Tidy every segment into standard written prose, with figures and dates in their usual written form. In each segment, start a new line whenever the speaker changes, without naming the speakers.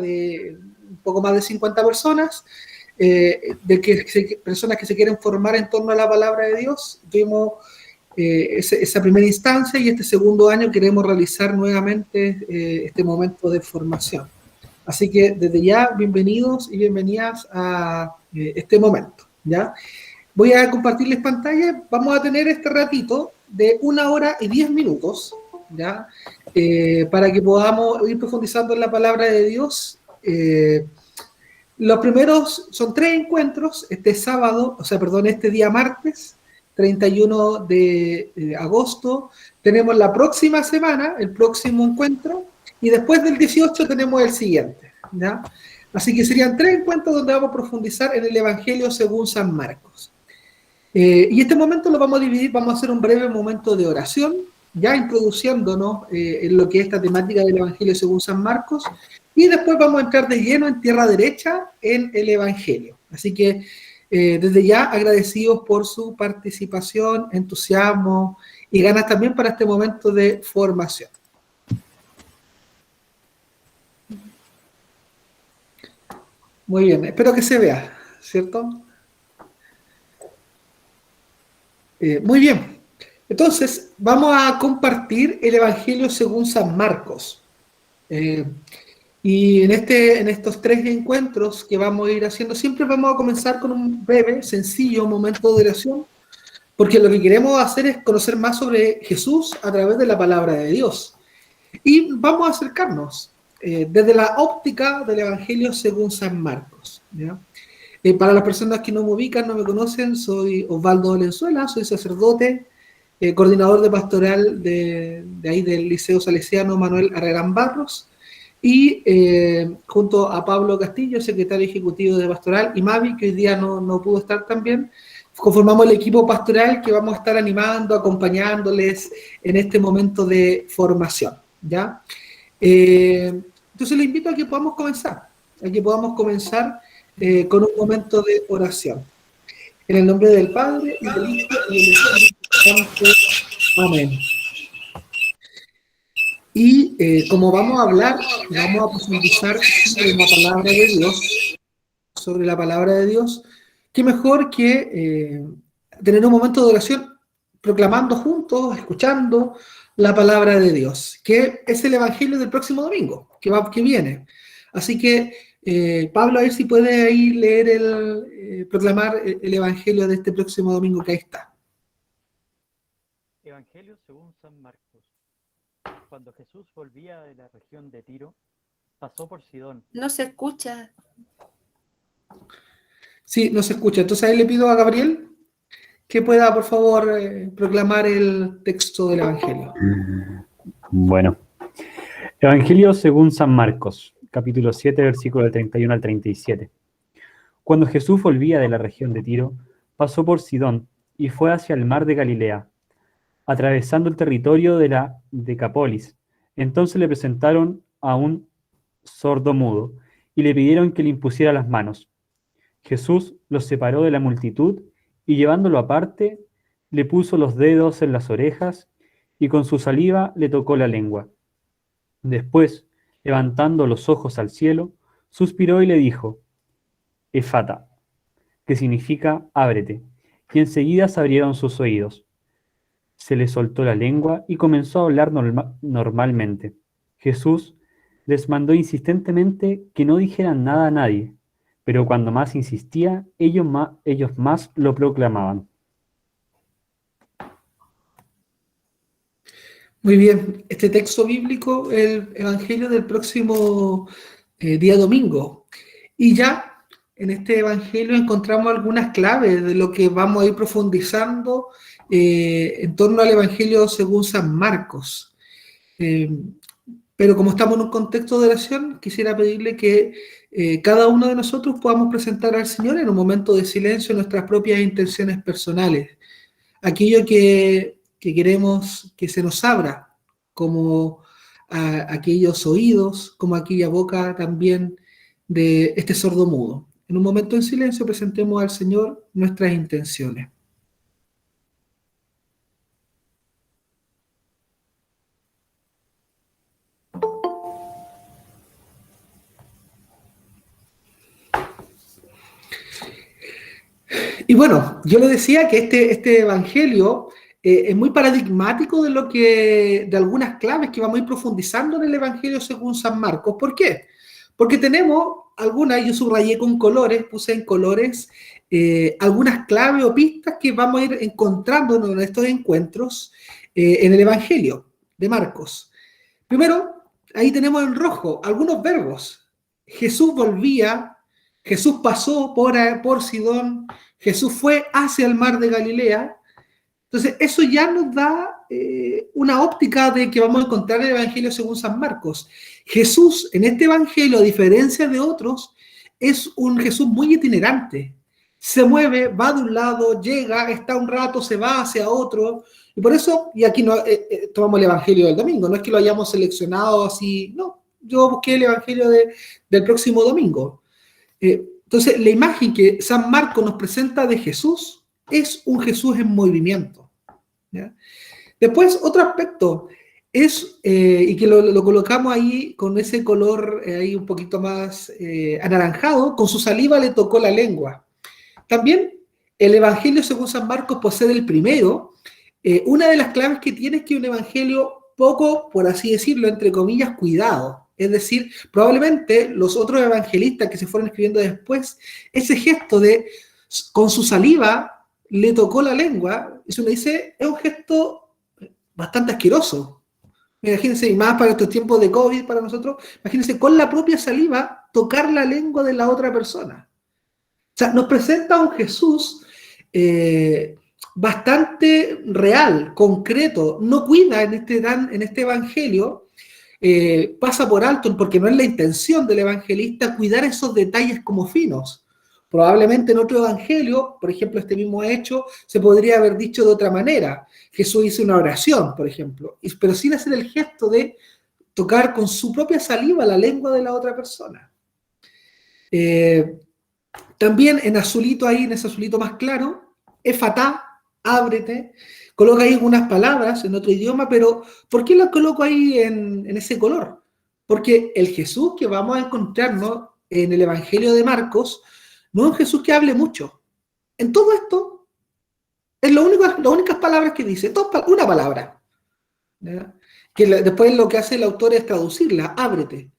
De un poco más de 50 personas, personas que se quieren formar en torno a la palabra de Dios. Tuvimos esa primera instancia y este segundo año queremos realizar nuevamente este momento de formación. Así que desde ya, bienvenidos y bienvenidas a este momento, ¿ya? Voy a compartirles pantalla. Vamos a tener este ratito de 1 hora y 10 minutos, ¿ya? Para que podamos ir profundizando en la palabra de Dios. Los primeros son 3 encuentros, este día martes, 31 de agosto, tenemos la próxima semana, el próximo encuentro, y después del 18 tenemos el siguiente, ¿ya? Así que serían 3 encuentros donde vamos a profundizar en el Evangelio según San Marcos. Y este momento lo vamos a dividir, vamos a hacer un breve momento de oración, ya introduciéndonos en lo que es esta temática del Evangelio según San Marcos, y después vamos a entrar de lleno en tierra derecha en el Evangelio. Así que desde ya agradecidos por su participación, entusiasmo y ganas también para este momento de formación. Muy bien, espero que se vea, ¿cierto? Muy bien. Entonces, vamos a compartir el Evangelio según San Marcos. Y en estos 3 encuentros que vamos a ir haciendo, siempre vamos a comenzar con un breve, sencillo momento de oración, porque lo que queremos hacer es conocer más sobre Jesús a través de la palabra de Dios. Y vamos a acercarnos desde la óptica del Evangelio según San Marcos, ¿ya? Para las personas que no me ubican, no me conocen, soy Osvaldo Valenzuela, soy sacerdote, coordinador de pastoral de ahí del Liceo Salesiano Manuel Arrerán Barros, y junto a Pablo Castillo, secretario ejecutivo de pastoral, y Mavi, que hoy día no pudo estar también, conformamos el equipo pastoral que vamos a estar animando, acompañándoles en este momento de formación, ¿ya? Entonces les invito a que podamos comenzar, con un momento de oración. En el nombre del Padre, y del Hijo, y del Espíritu Santo. Amén. Y como vamos a hablar, vamos a profundizar sobre la palabra de Dios, qué mejor que tener un momento de oración proclamando juntos, escuchando la palabra de Dios, que es el Evangelio del próximo domingo, que viene. Así que, Pablo, a ver si puede ahí leer proclamar el Evangelio de este próximo domingo, que ahí está.
Evangelio según San Marcos. Cuando Jesús volvía de la región de Tiro, pasó por Sidón.
No se escucha.
Sí, no se escucha. Entonces ahí le pido a Gabriel que pueda, por favor, proclamar el texto del Evangelio.
Bueno, Evangelio según San Marcos, capítulo 7, versículo del 31 al 37. Cuando Jesús volvía de la región de Tiro, pasó por Sidón y fue hacia el mar de Galilea, atravesando el territorio de la Decápolis. Entonces le presentaron a un sordomudo y le pidieron que le impusiera las manos. Jesús los separó de la multitud y llevándolo aparte, le puso los dedos en las orejas y con su saliva le tocó la lengua. Después, levantando los ojos al cielo, suspiró y le dijo, Efata, que significa ábrete, y enseguida se abrieron sus oídos. Se le soltó la lengua y comenzó a hablar normalmente. Jesús les mandó insistentemente que no dijeran nada a nadie, pero cuando más insistía, ellos más lo proclamaban.
Muy bien, este texto bíblico, el Evangelio del próximo día domingo. Y ya en este Evangelio encontramos algunas claves de lo que vamos a ir profundizando en torno al Evangelio según San Marcos. Pero como estamos en un contexto de oración, quisiera pedirle que cada uno de nosotros podamos presentar al Señor en un momento de silencio nuestras propias intenciones personales. Aquello que queremos que se nos abra, como aquellos oídos, como aquella boca también de este sordomudo. en un momento en silencio, presentemos al Señor nuestras intenciones. Y bueno, yo le decía que este evangelio es muy paradigmático de algunas claves que vamos a ir profundizando en el evangelio según San Marcos. ¿Por qué? Porque tenemos algunas, yo subrayé con colores, puse en colores algunas claves o pistas que vamos a ir encontrando en estos encuentros en el evangelio de Marcos. Primero, ahí tenemos en rojo algunos verbos. Jesús volvía, Jesús pasó por Sidón, Jesús fue hacia el mar de Galilea. Entonces, eso ya nos da una óptica de que vamos a encontrar en el Evangelio según San Marcos. Jesús, en este Evangelio, a diferencia de otros, es un Jesús muy itinerante. Se mueve, va de un lado, llega, está un rato, se va hacia otro. Y por eso, y aquí no, tomamos el Evangelio del domingo, no es que lo hayamos seleccionado así, no, yo busqué el Evangelio del próximo domingo. Entonces, la imagen que San Marcos nos presenta de Jesús es un Jesús en movimiento, ¿ya? Después, otro aspecto es, y que lo colocamos ahí con ese color ahí un poquito más anaranjado, con su saliva le tocó la lengua. También el Evangelio según San Marcos, por ser el primero, una de las claves que tiene es que un Evangelio poco, por así decirlo, entre comillas, cuidado. Es decir, probablemente los otros evangelistas que se fueron escribiendo después, ese gesto de con su saliva le tocó la lengua, eso me dice, es un gesto bastante asqueroso. Imagínense, y más para estos tiempos de COVID para nosotros, imagínense con la propia saliva tocar la lengua de la otra persona. O sea, nos presenta un Jesús bastante real, concreto, no cuida en este evangelio. Pasa por alto, porque no es la intención del evangelista cuidar esos detalles como finos. Probablemente en otro evangelio, por ejemplo, este mismo hecho, se podría haber dicho de otra manera. Jesús hizo una oración, por ejemplo, pero sin hacer el gesto de tocar con su propia saliva la lengua de la otra persona. También en azulito ahí, en ese azulito más claro, efatá, ábrete. Coloca ahí algunas palabras en otro idioma, pero ¿por qué las coloco ahí en ese color? Porque el Jesús que vamos a encontrarnos en el Evangelio de Marcos no es un Jesús que hable mucho. En todo esto, es las únicas palabras que dice, una palabra, ¿ya? Que después lo que hace el autor es traducirla, ábrete.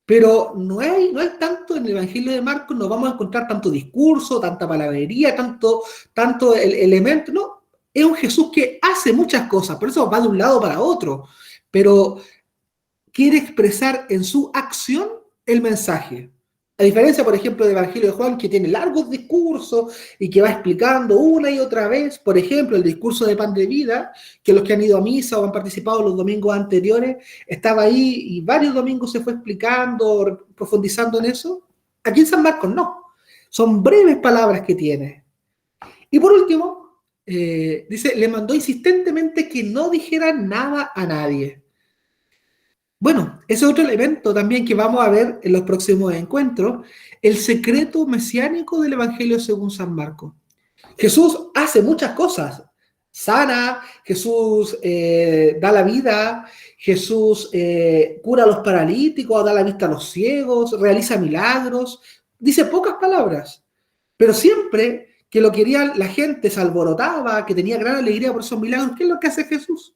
Pero no hay tanto en el Evangelio de Marcos, no vamos a encontrar tanto discurso, tanta palabrería, tanto el elemento, no. Es un Jesús que hace muchas cosas, por eso va de un lado para otro, pero quiere expresar en su acción el mensaje. A diferencia, por ejemplo, del Evangelio de Juan, que tiene largos discursos y que va explicando una y otra vez, por ejemplo, el discurso de pan de vida, que los que han ido a misa o han participado los domingos anteriores, estaba ahí y varios domingos se fue explicando, profundizando en eso. Aquí en San Marcos no, son breves palabras que tiene. Y por último, dice, le mandó insistentemente que no dijera nada a nadie. Bueno, ese es otro elemento también que vamos a ver en los próximos encuentros, el secreto mesiánico del Evangelio según San Marcos. Jesús hace muchas cosas, sana, Jesús da la vida, Jesús cura a los paralíticos, da la vista a los ciegos, realiza milagros, dice pocas palabras, pero siempre que lo quería la gente se alborotaba, que tenía gran alegría por esos milagros. ¿Qué es lo que hace Jesús?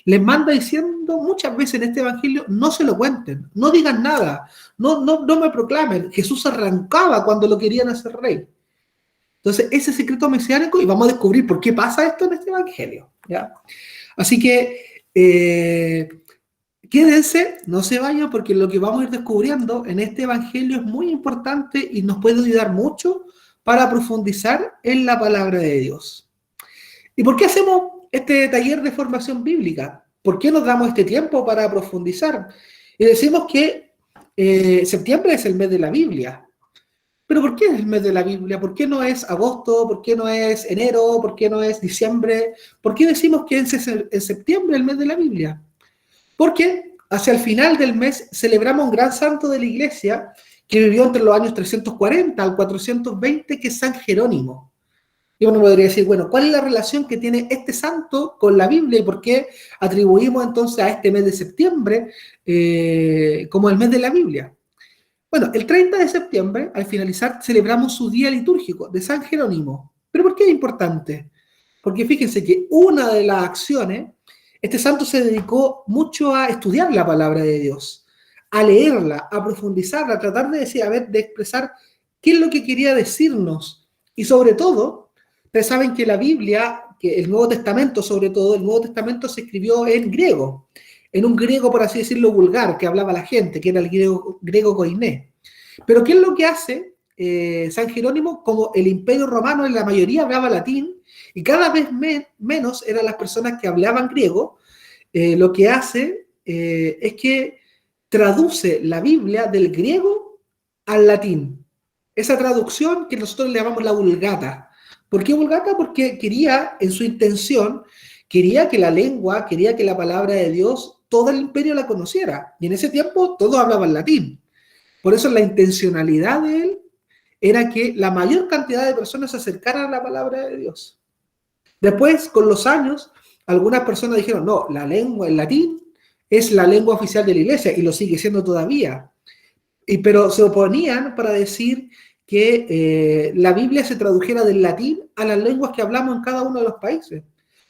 Les manda diciendo muchas veces en este evangelio, no se lo cuenten, no digan nada, no me proclamen. Jesús arrancaba cuando lo querían hacer rey. Entonces, ese secreto mesiánico, y vamos a descubrir por qué pasa esto en este evangelio, ¿ya? Así que, quédense, no se vayan, porque lo que vamos a ir descubriendo en este evangelio es muy importante y nos puede ayudar mucho para profundizar en la palabra de Dios. ¿Y por qué hacemos este taller de formación bíblica? ¿Por qué nos damos este tiempo para profundizar? Y decimos que septiembre es el mes de la Biblia. ¿Pero por qué es el mes de la Biblia? ¿Por qué no es agosto? ¿Por qué no es enero? ¿Por qué no es diciembre? ¿Por qué decimos que es en septiembre el mes de la Biblia? Porque hacia el final del mes celebramos un gran santo de la iglesia, que vivió entre los años 340 al 420, que es San Jerónimo. Y uno podría decir, bueno, ¿cuál es la relación que tiene este santo con la Biblia y por qué atribuimos entonces a este mes de septiembre como el mes de la Biblia? Bueno, el 30 de septiembre, al finalizar, celebramos su día litúrgico de San Jerónimo. ¿Pero por qué es importante? Porque fíjense que una de las acciones, este santo se dedicó mucho a estudiar la palabra de Dios, a leerla, a profundizarla, a tratar de decir, a ver, de expresar qué es lo que quería decirnos. Y sobre todo, ustedes saben que la Biblia, que el Nuevo Testamento sobre todo, el Nuevo Testamento se escribió en griego, en un griego, por así decirlo, vulgar, que hablaba la gente, que era el griego koiné. Pero ¿qué es lo que hace San Jerónimo? Como el Imperio Romano en la mayoría hablaba latín, y cada vez menos eran las personas que hablaban griego, lo que hace es que traduce la Biblia del griego al latín. Esa traducción que nosotros le llamamos la Vulgata. ¿Por qué Vulgata? Porque quería, en su intención, quería que la lengua, quería que la palabra de Dios, todo el imperio la conociera. Y en ese tiempo todos hablaban latín. Por eso la intencionalidad de él era que la mayor cantidad de personas se acercaran a la palabra de Dios. Después, con los años, algunas personas dijeron, no, la lengua, el latín, es la lengua oficial de la iglesia y lo sigue siendo todavía. Pero se oponían para decir que la Biblia se tradujera del latín a las lenguas que hablamos en cada uno de los países,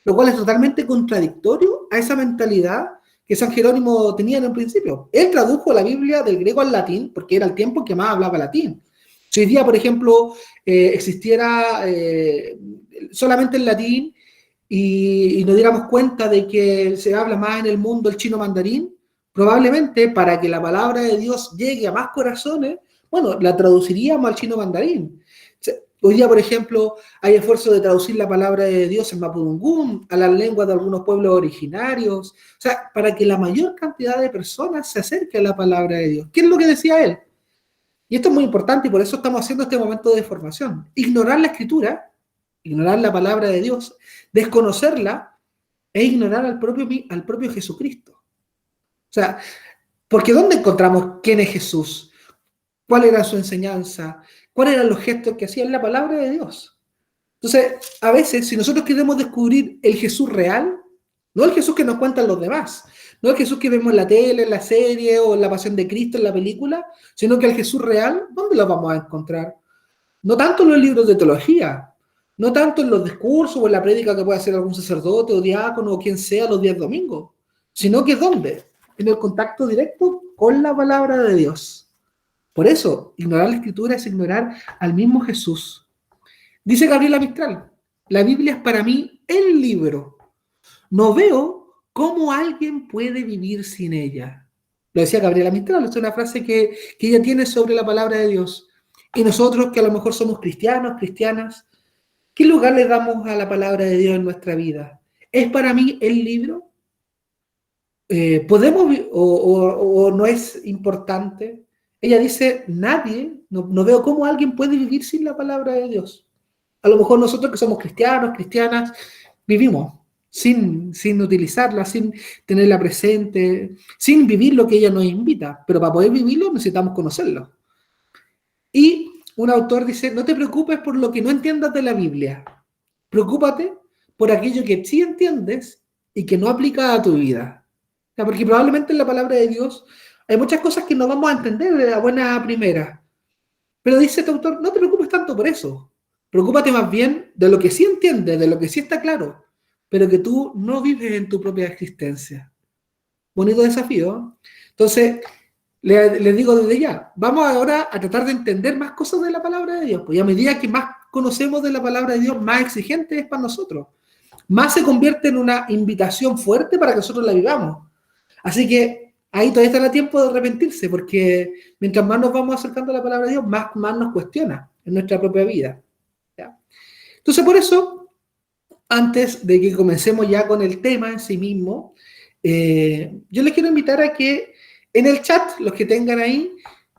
lo cual es totalmente contradictorio a esa mentalidad que San Jerónimo tenía en un principio. Él tradujo la Biblia del griego al latín porque era el tiempo en que más hablaba latín. Si hoy día, por ejemplo, existiera solamente el latín y nos diéramos cuenta de que se habla más en el mundo el chino mandarín, probablemente para que la palabra de Dios llegue a más corazones, bueno, la traduciríamos al chino mandarín. Hoy día, por ejemplo, hay esfuerzo de traducir la palabra de Dios en mapudungún, a las lenguas de algunos pueblos originarios, o sea, para que la mayor cantidad de personas se acerque a la palabra de Dios. ¿Qué es lo que decía él? Y esto es muy importante y por eso estamos haciendo este momento de formación. Ignorar la Escritura, ignorar la palabra de Dios, desconocerla e ignorar al propio Jesucristo. O sea, porque ¿dónde encontramos quién es Jesús? ¿Cuál era su enseñanza? ¿Cuáles eran los gestos que hacía en la palabra de Dios? Entonces, a veces, si nosotros queremos descubrir el Jesús real, no el Jesús que nos cuentan los demás, no el Jesús que vemos en la tele, en la serie o en la Pasión de Cristo, en la película, sino que el Jesús real, ¿dónde lo vamos a encontrar? No tanto en los libros de teología, no tanto en los discursos o en la prédica que puede hacer algún sacerdote o diácono o quien sea los días domingos, sino que ¿dónde? En el contacto directo con la palabra de Dios. Por eso, ignorar la Escritura es ignorar al mismo Jesús. Dice Gabriela Mistral, la Biblia es para mí el libro. No veo cómo alguien puede vivir sin ella. Lo decía Gabriela Mistral, es una frase que ella tiene sobre la palabra de Dios. Y nosotros, que a lo mejor somos cristianos, cristianas, ¿qué lugar le damos a la palabra de Dios en nuestra vida? ¿Es para mí el libro? ¿Podemos o no es importante? Ella dice, nadie, no veo cómo alguien puede vivir sin la palabra de Dios. A lo mejor nosotros que somos cristianos, cristianas, vivimos sin utilizarla, sin tenerla presente, sin vivir lo que ella nos invita. Pero para poder vivirlo necesitamos conocerlo. Y un autor dice, no te preocupes por lo que no entiendas de la Biblia. Preocúpate por aquello que sí entiendes y que no aplica a tu vida. O sea, porque probablemente en la palabra de Dios hay muchas cosas que no vamos a entender de la buena primera. Pero dice este autor, no te preocupes tanto por eso. Preocúpate más bien de lo que sí entiendes, de lo que sí está claro, pero que tú no vives en tu propia existencia. Bonito desafío. Entonces, les digo desde ya, vamos ahora a tratar de entender más cosas de la palabra de Dios. Pues a medida que más conocemos de la palabra de Dios, más exigente es para nosotros. Más se convierte en una invitación fuerte para que nosotros la vivamos. Así que ahí todavía está el tiempo de arrepentirse, porque mientras más nos vamos acercando a la palabra de Dios, más nos cuestiona en nuestra propia vida. ¿Ya? Entonces, por eso, antes de que comencemos ya con el tema en sí mismo, yo les quiero invitar a que en el chat, los que tengan ahí,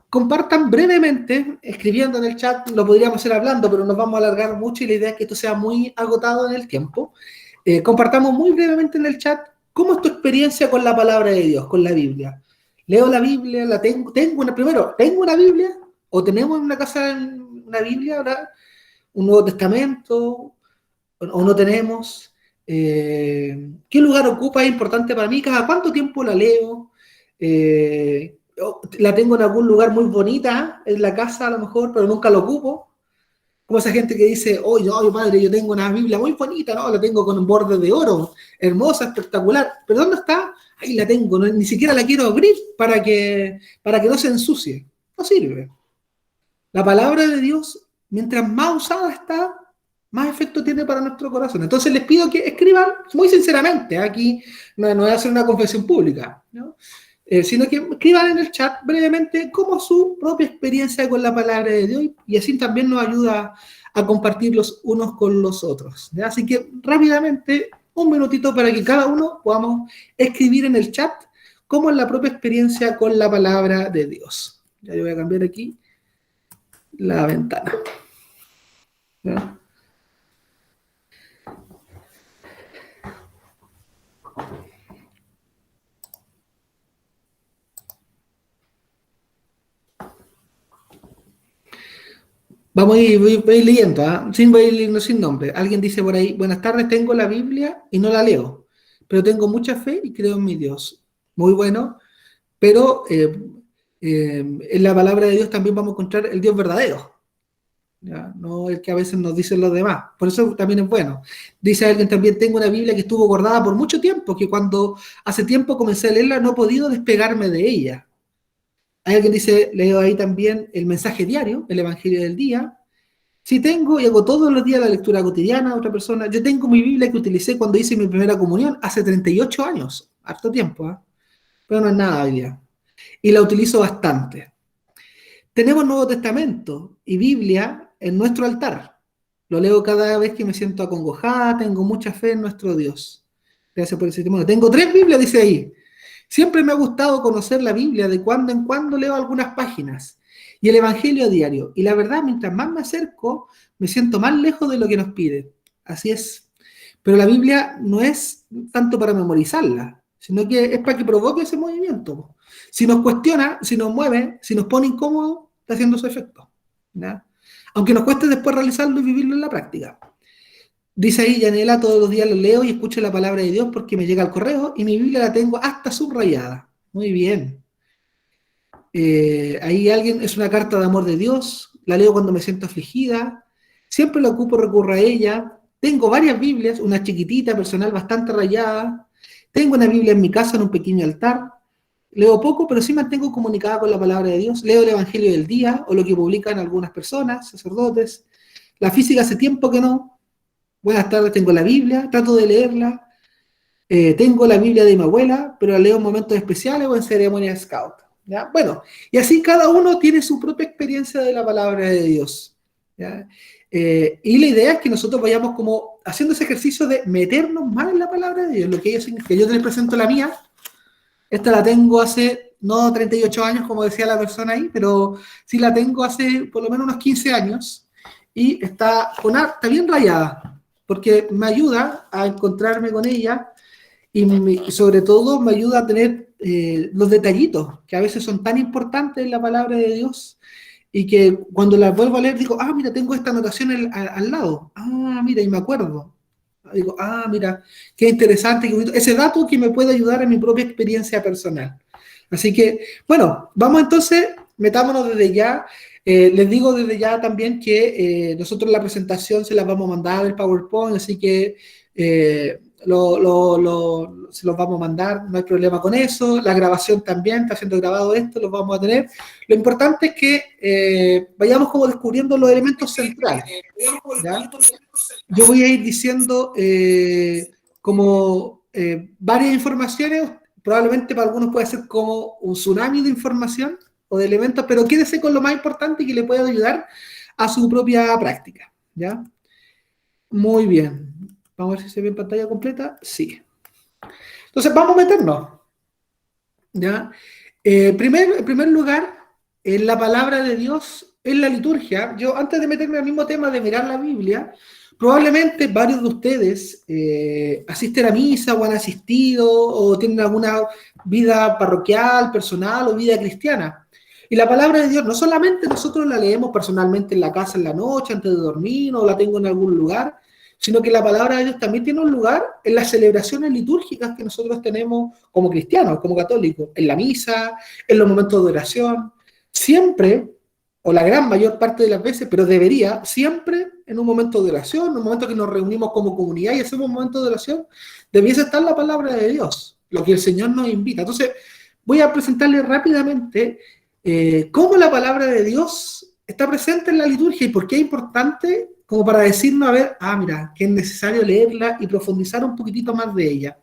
compartan brevemente, escribiendo en el chat, lo podríamos hacer hablando, pero nos vamos a alargar mucho y la idea es que esto sea muy agotado en el tiempo. Compartamos muy brevemente en el chat cómo es tu experiencia con la palabra de Dios, con la Biblia. Leo la Biblia, la tengo una Biblia, O tenemos en una casa una Biblia, ¿verdad? Un Nuevo Testamento, o no tenemos. ¿Qué lugar ocupa? Es importante para mí. ¿Cada cuánto tiempo la leo? La tengo en algún lugar muy bonita, en la casa a lo mejor, pero nunca lo ocupo. Como esa gente que dice, oye, oh, padre, yo tengo una Biblia muy bonita, ¿no? La tengo con un borde de oro, hermosa, espectacular. ¿Pero dónde está? Ahí la tengo, no, ni siquiera la quiero abrir para que no se ensucie. No sirve. La palabra de Dios, mientras más usada está, más efecto tiene para nuestro corazón. Entonces les pido que escriban muy sinceramente, aquí no voy a hacer una confesión pública, ¿no? Sino que escriban en el chat brevemente cómo su propia experiencia con la palabra de Dios, y así también nos ayuda a compartir los unos con los otros, ¿ya? Así que rápidamente, un minutito para que cada uno podamos escribir en el chat cómo es la propia experiencia con la palabra de Dios. Ya yo voy a cambiar aquí la ventana, ¿ya? Voy a ir leyendo, sin nombre. Alguien dice por ahí, buenas tardes, tengo la Biblia y no la leo, pero tengo mucha fe y creo en mi Dios. Muy bueno, pero en la palabra de Dios también vamos a encontrar el Dios verdadero, ¿ya? No el que a veces nos dicen los demás. Por eso también es bueno. Dice alguien también, tengo una Biblia que estuvo guardada por mucho tiempo, que cuando hace tiempo comencé a leerla no he podido despegarme de ella. Hay alguien que dice, leo ahí también el mensaje diario, el Evangelio del día. Sí tengo y hago todos los días la lectura cotidiana. Otra persona, yo tengo mi Biblia que utilicé cuando hice mi primera comunión hace 38 años, harto tiempo, ¿eh? Pero no es nada hoy día. Y la utilizo bastante. Tenemos Nuevo Testamento y Biblia en nuestro altar. Lo leo cada vez que me siento acongojada, tengo mucha fe en nuestro Dios. Gracias por el testimonio. Tengo 3 Biblias, dice ahí. Siempre me ha gustado conocer la Biblia, de cuando en cuando leo algunas páginas. Y el Evangelio diario. Y la verdad, mientras más me acerco, me siento más lejos de lo que nos pide. Así es. Pero la Biblia no es tanto para memorizarla, sino que es para que provoque ese movimiento. Si nos cuestiona, si nos mueve, si nos pone incómodo, está haciendo su efecto, ¿ya? Aunque nos cueste después realizarlo y vivirlo en la práctica. Dice ahí, Yanela, todos los días lo leo y escucho la palabra de Dios porque me llega al correo y mi Biblia la tengo hasta subrayada. Muy bien. Ahí alguien, es una carta de amor de Dios, la leo cuando me siento afligida, siempre la ocupo, recurro a ella. Tengo varias Biblias, una chiquitita, personal, bastante rayada. Tengo una Biblia en mi casa en un pequeño altar. Leo poco, pero sí mantengo comunicada con la palabra de Dios. Leo el Evangelio del día o lo que publican algunas personas, sacerdotes. La física hace tiempo que no. Buenas tardes, tengo la Biblia, trato de leerla. Tengo la Biblia de mi abuela, pero la leo en momentos especiales o en ceremonias scout, ¿ya? Bueno, y así cada uno tiene su propia experiencia de la palabra de Dios, ¿ya? Y la idea es que nosotros vayamos como haciendo ese ejercicio de meternos más en la palabra de Dios, lo que ello significa. Yo te les presento la mía. Esta la tengo hace, no 38 años, como decía la persona ahí, pero sí la tengo hace por lo menos unos 15 años, y está bien rayada, porque me ayuda a encontrarme con ella, y sobre todo me ayuda a tener los detallitos, que a veces son tan importantes en la palabra de Dios, y que cuando la vuelvo a leer digo, ah, mira, tengo esta anotación al lado, ah, mira, y me acuerdo. Digo, ah, mira, qué interesante, qué bonito. Ese dato que me puede ayudar en mi propia experiencia personal. Así que, bueno, vamos entonces, metámonos desde ya. Les digo desde ya también que nosotros la presentación se la vamos a mandar el PowerPoint, así que se los vamos a mandar, no hay problema con eso. La grabación también, está siendo grabado esto, los vamos a tener. Lo importante es que vayamos como descubriendo los elementos centrales, ¿ya? Yo voy a ir diciendo varias informaciones, probablemente para algunos puede ser como un tsunami de información o de elementos, pero quédese con lo más importante y que le pueda ayudar a su propia práctica, ¿ya? Muy bien. Vamos a ver si se ve en pantalla completa. Sí. Entonces, vamos a meternos, ¿ya? En primer lugar, en la palabra de Dios, en la liturgia. Yo, antes de meterme al mismo tema de mirar la Biblia, probablemente varios de ustedes asisten a misa o han asistido o tienen alguna vida parroquial, personal o vida cristiana. Y la palabra de Dios no solamente nosotros la leemos personalmente en la casa en la noche, antes de dormir, o la tengo en algún lugar, sino que la palabra de Dios también tiene un lugar en las celebraciones litúrgicas que nosotros tenemos como cristianos, como católicos, en la misa, en los momentos de oración, siempre, o la gran mayor parte de las veces, pero debería, siempre en un momento de oración, en un momento que nos reunimos como comunidad y hacemos un momento de oración, debiese estar la palabra de Dios, lo que el Señor nos invita. Entonces, voy a presentarles rápidamente cómo la palabra de Dios está presente en la liturgia y por qué es importante, como para decirnos, a ver, mira, que es necesario leerla y profundizar un poquitito más de ella.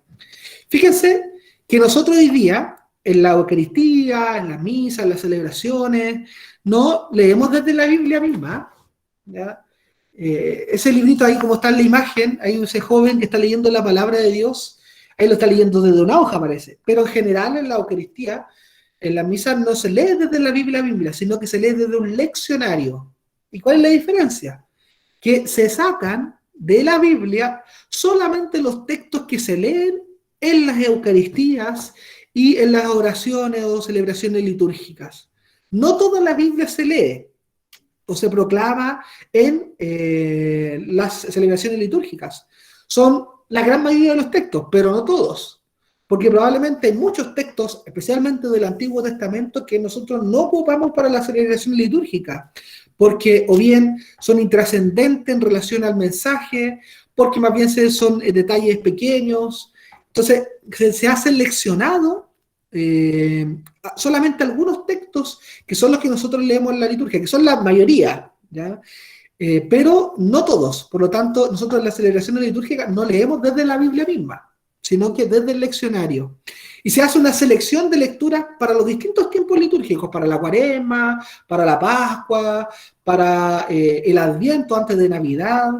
Fíjense que nosotros hoy día, en la Eucaristía, en las misas, en las celebraciones, no leemos desde la Biblia misma, ¿ya? Ese librito ahí, como está en la imagen, hay ese joven que está leyendo la palabra de Dios, ahí lo está leyendo desde una hoja, parece, pero en general en la Eucaristía, en la misa no se lee desde la Biblia, sino que se lee desde un leccionario. ¿Y cuál es la diferencia? Que se sacan de la Biblia solamente los textos que se leen en las Eucaristías y en las oraciones o celebraciones litúrgicas. No toda la Biblia se lee o se proclama en las celebraciones litúrgicas. Son la gran mayoría de los textos, pero no todos. Porque probablemente hay muchos textos, especialmente del Antiguo Testamento, que nosotros no ocupamos para la celebración litúrgica, porque o bien son intrascendentes en relación al mensaje, porque más bien son detalles pequeños. Entonces, se ha seleccionado solamente algunos textos que son los que nosotros leemos en la liturgia, que son la mayoría, ¿ya? Pero no todos. Por lo tanto, nosotros en la celebración litúrgica no leemos desde la Biblia misma, sino que desde el leccionario. Y se hace una selección de lecturas para los distintos tiempos litúrgicos, para la Cuaresma, para la Pascua, para el Adviento antes de Navidad,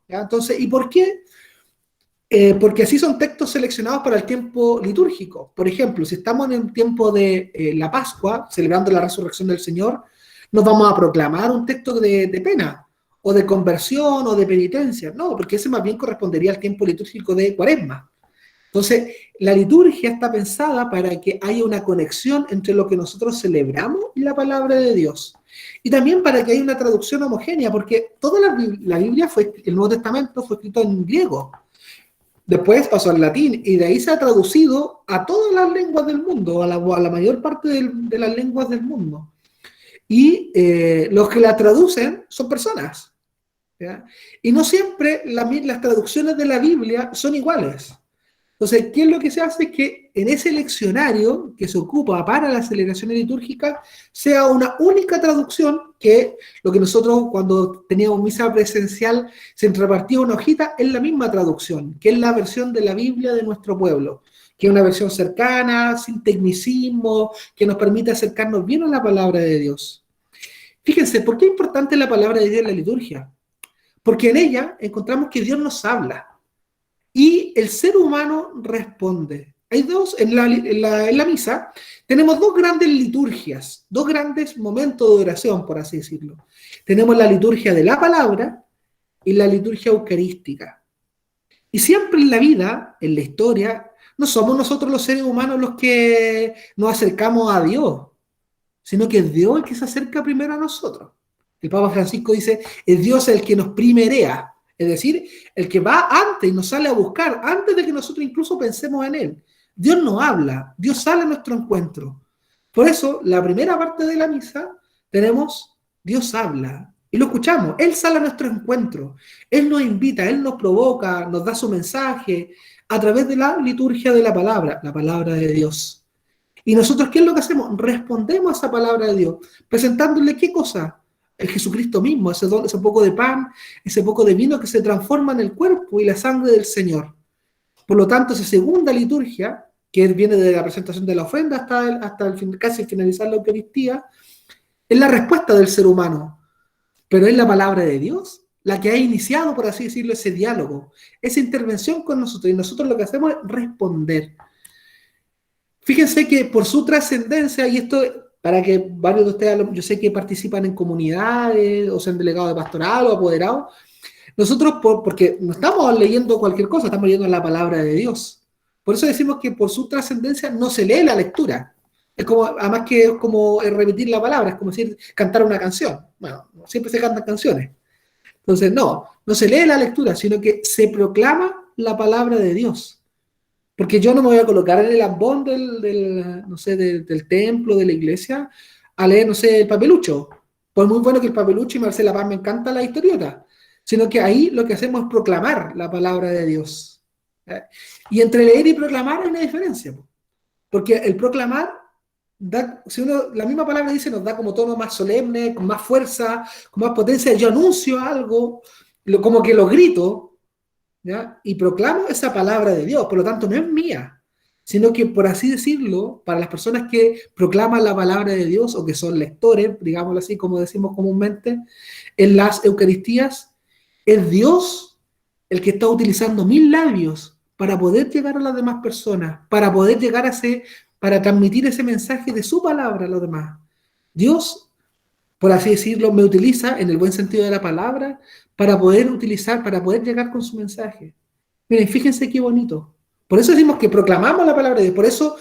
¿ya? Entonces, ¿y por qué? Porque así son textos seleccionados para el tiempo litúrgico. Por ejemplo, si estamos en el tiempo de la Pascua, celebrando la resurrección del Señor, nos vamos a proclamar un texto de pena, o de conversión, o de penitencia. No, porque ese más bien correspondería al tiempo litúrgico de Cuaresma. Entonces, la liturgia está pensada para que haya una conexión entre lo que nosotros celebramos y la palabra de Dios. Y también para que haya una traducción homogénea, porque toda la Biblia, el Nuevo Testamento fue escrito en griego. Después pasó al latín y de ahí se ha traducido a todas las lenguas del mundo, a la mayor parte de las lenguas del mundo. Y los que la traducen son personas, ¿ya? Y no siempre las traducciones de la Biblia son iguales. Entonces, ¿qué es lo que se hace? Que en ese leccionario que se ocupa para las celebraciones litúrgicas sea una única traducción, que lo que nosotros cuando teníamos misa presencial se repartía una hojita, es la misma traducción, que es la versión de la Biblia de nuestro pueblo, que es una versión cercana, sin tecnicismo, que nos permite acercarnos bien a la palabra de Dios. Fíjense, ¿por qué es importante la palabra de Dios en la liturgia? Porque en ella encontramos que Dios nos habla. Y el ser humano responde. Hay dos, en la misa, tenemos dos grandes liturgias, dos grandes momentos de oración, por así decirlo. Tenemos la liturgia de la palabra y la liturgia eucarística. Y siempre en la vida, en la historia, no somos nosotros los seres humanos los que nos acercamos a Dios, sino que es Dios el que se acerca primero a nosotros. El Papa Francisco dice, es Dios el que nos primerea. Es decir, el que va antes y nos sale a buscar, antes de que nosotros incluso pensemos en Él. Dios nos habla, Dios sale a nuestro encuentro. Por eso, la primera parte de la misa, tenemos Dios habla, y lo escuchamos. Él sale a nuestro encuentro, Él nos invita, Él nos provoca, nos da su mensaje, a través de la liturgia de la palabra de Dios. Y nosotros, ¿qué es lo que hacemos? Respondemos a esa palabra de Dios, presentándole ¿qué cosa? El Jesucristo mismo, ese poco de pan, ese poco de vino que se transforma en el cuerpo y la sangre del Señor. Por lo tanto, esa segunda liturgia, que viene de la presentación de la ofrenda hasta casi finalizar la Eucaristía, es la respuesta del ser humano, pero es la palabra de Dios la que ha iniciado, por así decirlo, ese diálogo, esa intervención con nosotros, y nosotros lo que hacemos es responder. Fíjense que por su trascendencia, y esto para que varios de ustedes, yo sé que participan en comunidades, o sean delegados de pastoral o apoderados, nosotros, porque no estamos leyendo cualquier cosa, estamos leyendo la palabra de Dios. Por eso decimos que por su trascendencia no se lee la lectura, Es como, además que es como repetir la palabra, es como decir, cantar una canción. Bueno, no siempre se cantan canciones. Entonces, no se lee la lectura, sino que se proclama la palabra de Dios. Porque yo no me voy a colocar en el ambón no sé, del templo, de la iglesia, a leer, no sé, el papelucho. Pues muy bueno que el papelucho y Marcela Paz me encanta la historieta. Sino que ahí lo que hacemos es proclamar la palabra de Dios. ¿Eh? Y entre leer y proclamar hay una diferencia. Porque el proclamar, si uno, la misma palabra dice, nos da como tono más solemne, con más fuerza, con más potencia. Yo anuncio algo, como que lo grito, ¿ya? Y proclamo esa palabra de Dios, por lo tanto no es mía, sino que, por así decirlo, para las personas que proclaman la palabra de Dios o que son lectores, digámoslo así como decimos comúnmente, en las Eucaristías, es Dios el que está utilizando mis labios para poder llegar a las demás personas, para poder llegar para transmitir ese mensaje de su palabra a los demás. Dios, por así decirlo, me utiliza en el buen sentido de la palabra para poder llegar con su mensaje. Miren, fíjense qué bonito. Por eso decimos que proclamamos la palabra de Dios. Por eso,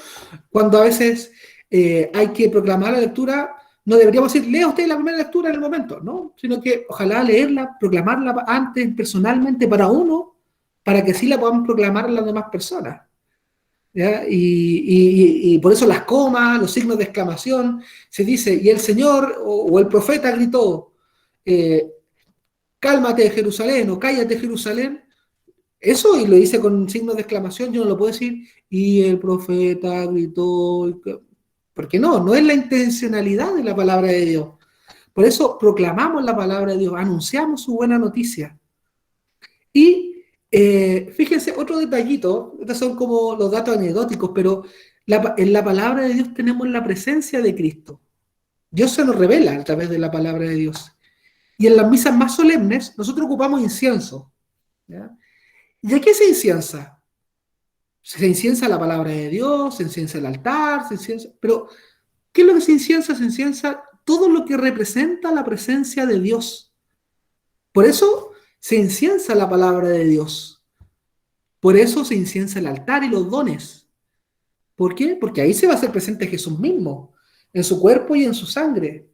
cuando a veces hay que proclamar la lectura, no deberíamos decir, lea usted la primera lectura en el momento, ¿no? Sino que ojalá leerla, proclamarla antes personalmente para uno, para que sí la podamos proclamar a las demás personas. ¿Ya? Y por eso las comas, los signos de exclamación, se dice, y el Señor o el profeta gritó, cálmate Jerusalén o cállate Jerusalén. Eso, y lo hice con signos de exclamación, yo no lo puedo decir, y el profeta gritó, porque no es la intencionalidad de la palabra de Dios. Por eso proclamamos la palabra de Dios, anunciamos su buena noticia. Y fíjense, otro detallito, estos son como los datos anecdóticos, pero en la palabra de Dios tenemos la presencia de Cristo. Dios se nos revela a través de la palabra de Dios. Y en las misas más solemnes, nosotros ocupamos incienso. ¿Ya? ¿Y a qué se inciensa? Se inciensa la palabra de Dios, se inciensa el altar, pero ¿qué es lo que se inciensa? Se inciensa todo lo que representa la presencia de Dios. Por eso se inciensa la palabra de Dios. Por eso se inciensa el altar y los dones. ¿Por qué? Porque ahí se va a hacer presente Jesús mismo, en su cuerpo y en su sangre.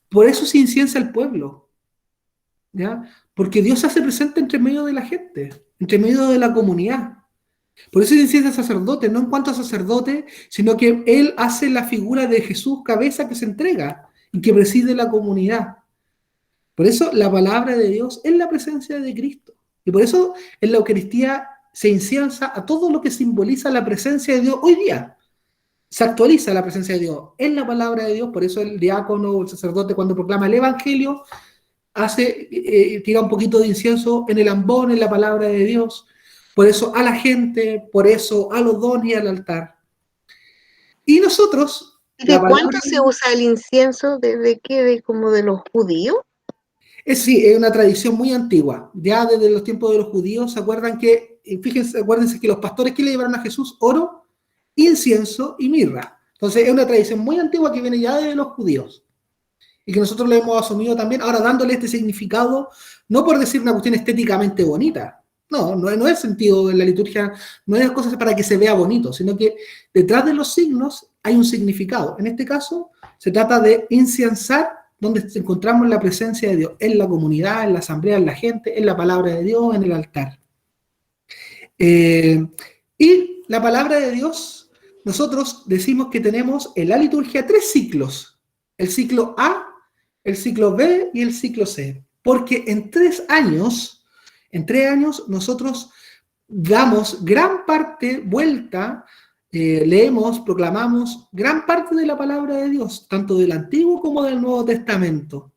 Por eso se inciensa el pueblo. ¿Ya? Porque Dios se hace presente entre medio de la gente, entre medio de la comunidad. Por eso se inciensa sacerdote, no en cuanto a sacerdote, sino que él hace la figura de Jesús, cabeza que se entrega y que preside la comunidad. Por eso la palabra de Dios es la presencia de Cristo. Y por eso en la Eucaristía se inciensa a todo lo que simboliza la presencia de Dios hoy día. Se actualiza la presencia de Dios en la palabra de Dios, por eso el diácono o el sacerdote cuando proclama el Evangelio tira un poquito de incienso en el ambón, en la palabra de Dios. Por eso a la gente, por eso a los dones y al altar. Y nosotros...
¿De cuánto se usa el incienso? ¿De qué? ¿De como de los judíos?
Sí, es una tradición muy antigua. Ya desde los tiempos de los judíos, acuérdense que los pastores que le llevaron a Jesús oro, incienso y mirra. Entonces es una tradición muy antigua que viene ya de los judíos. Y que nosotros le hemos asumido también, ahora dándole este significado, no por decir una cuestión estéticamente bonita. No es el sentido de la liturgia, no es cosas para que se vea bonito, sino que detrás de los signos hay un significado. En este caso, se trata de inciensar donde encontramos la presencia de Dios, en la comunidad, en la asamblea, en la gente, en la palabra de Dios, en el altar. Y la palabra de Dios, nosotros decimos que tenemos en la liturgia 3 ciclos. El ciclo A, el ciclo B y el ciclo C. Porque en 3 años nosotros damos gran parte, leemos, proclamamos gran parte de la palabra de Dios, tanto del Antiguo como del Nuevo Testamento.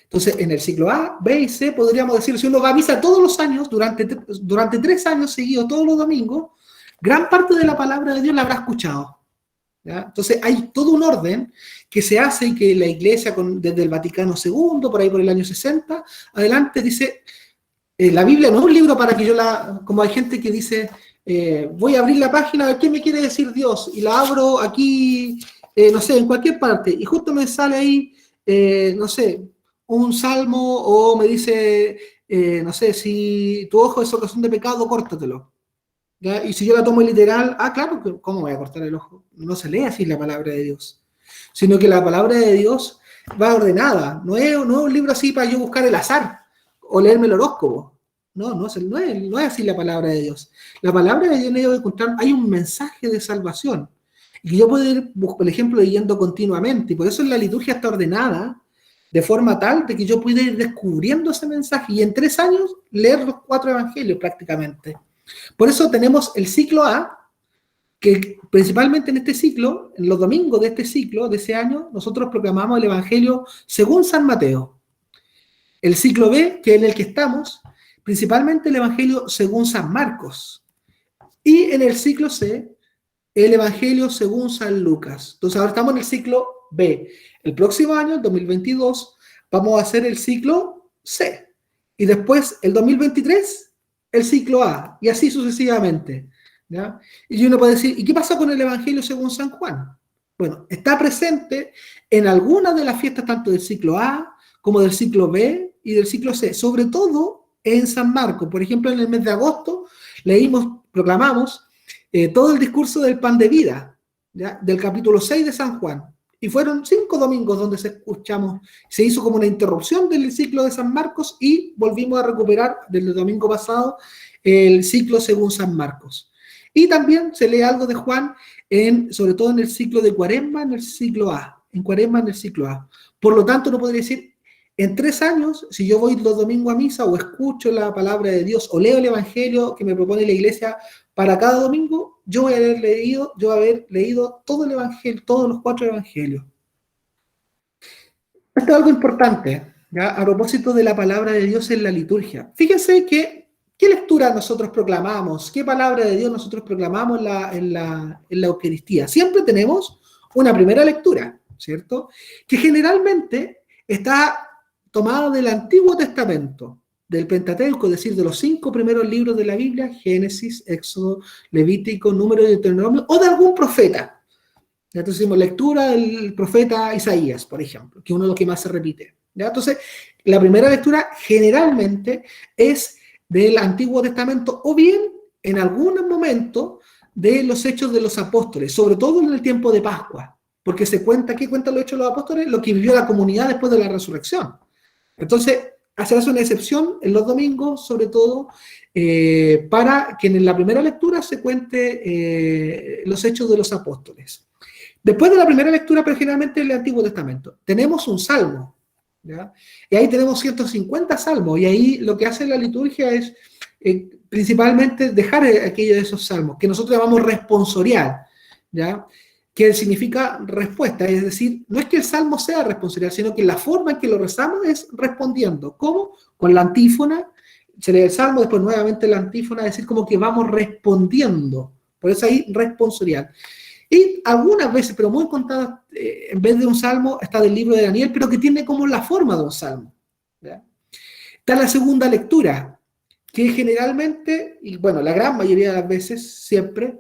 Entonces, en el ciclo A, B y C, podríamos decir, si uno va a misa todos los años, durante 3 años seguidos, todos los domingos, gran parte de la palabra de Dios la habrá escuchado. ¿Ya? Entonces, hay todo un orden que se hace y que la Iglesia, desde el Vaticano II, por ahí por el año 60, adelante, dice... la Biblia no es un libro para que como hay gente que dice, voy a abrir la página a ver qué me quiere decir Dios, y la abro aquí, no sé, en cualquier parte, y justo me sale ahí, no sé, un salmo, o me dice, no sé, si tu ojo es ocasión de pecado, córtatelo. ¿ya? Y si yo la tomo literal, claro, ¿cómo voy a cortar el ojo? No se lee así la palabra de Dios, sino que la palabra de Dios va ordenada, no es un libro así para yo buscar el azar o leerme el horóscopo. No es así la palabra de Dios. La palabra de Dios debe encontrar, hay un mensaje de salvación, y que yo puedo ir, por ejemplo, leyendo continuamente, y por eso la liturgia está ordenada de forma tal de que yo pueda ir descubriendo ese mensaje, y en 3 años leer los 4 evangelios prácticamente. Por eso tenemos el ciclo A, que principalmente en este ciclo, en los domingos de este ciclo, de ese año, nosotros proclamamos el Evangelio según San Mateo. El ciclo B, que es en el que estamos, principalmente el Evangelio según San Marcos. Y en el ciclo C, el Evangelio según San Lucas. Entonces ahora estamos en el ciclo B. El próximo año, el 2022, vamos a hacer el ciclo C. Y después, el 2023, el ciclo A. Y así sucesivamente, ¿ya? Y uno puede decir, ¿y qué pasa con el Evangelio según San Juan? Bueno, está presente en algunas de las fiestas tanto del ciclo A como del ciclo B y del ciclo C, sobre todo en San Marcos. Por ejemplo, en el mes de agosto proclamamos todo el discurso del pan de vida, ¿ya? Del capítulo 6 de San Juan. Y fueron 5 domingos donde se hizo como una interrupción del ciclo de San Marcos y volvimos a recuperar desde el domingo pasado el ciclo según San Marcos. Y también se lee algo de Juan, sobre todo en el ciclo de Cuaresma, en el ciclo A. En Cuaresma, en el ciclo A. Por lo tanto, no podría decir, en 3 años, si yo voy los domingos a misa o escucho la palabra de Dios o leo el Evangelio que me propone la iglesia para cada domingo, yo voy a haber leído todo el Evangelio, todos los 4 evangelios. Esto es algo importante, ¿ya? A propósito de la palabra de Dios en la liturgia. Fíjense ¿qué lectura nosotros proclamamos? ¿Qué palabra de Dios nosotros proclamamos en la Eucaristía? Siempre tenemos una primera lectura, ¿cierto? Que generalmente está tomada del Antiguo Testamento, del Pentateuco, es decir, de los 5 primeros libros de la Biblia, Génesis, Éxodo, Levítico, Número y Deuteronomio, o de algún profeta. Entonces decimos lectura del profeta Isaías, por ejemplo, que es uno de los que más se repite. ¿Ya? Entonces, la primera lectura generalmente es del Antiguo Testamento, o bien, en algún momento, de los Hechos de los Apóstoles, sobre todo en el tiempo de Pascua, porque ¿qué cuentan los Hechos de los Apóstoles? Lo que vivió la comunidad después de la resurrección. Entonces, se hace una excepción en los domingos, sobre todo, para que en la primera lectura se cuente los Hechos de los Apóstoles. Después de la primera lectura, pero generalmente en el Antiguo Testamento, tenemos un salmo, ¿ya? Y ahí tenemos 150 salmos, y ahí lo que hace la liturgia es principalmente dejar aquellos de esos salmos, que nosotros llamamos responsorial, ¿ya? Que significa respuesta, es decir, no es que el salmo sea responsorial, sino que la forma en que lo rezamos es respondiendo. ¿Cómo? Con la antífona, se lee el salmo, después nuevamente la antífona, es decir, como que vamos respondiendo, por eso ahí responsorial. Y algunas veces, pero muy contadas, en vez de un salmo, está del libro de Daniel, pero que tiene como la forma de un salmo, ¿ya? Está la segunda lectura, que generalmente, y bueno, la gran mayoría de las veces, siempre,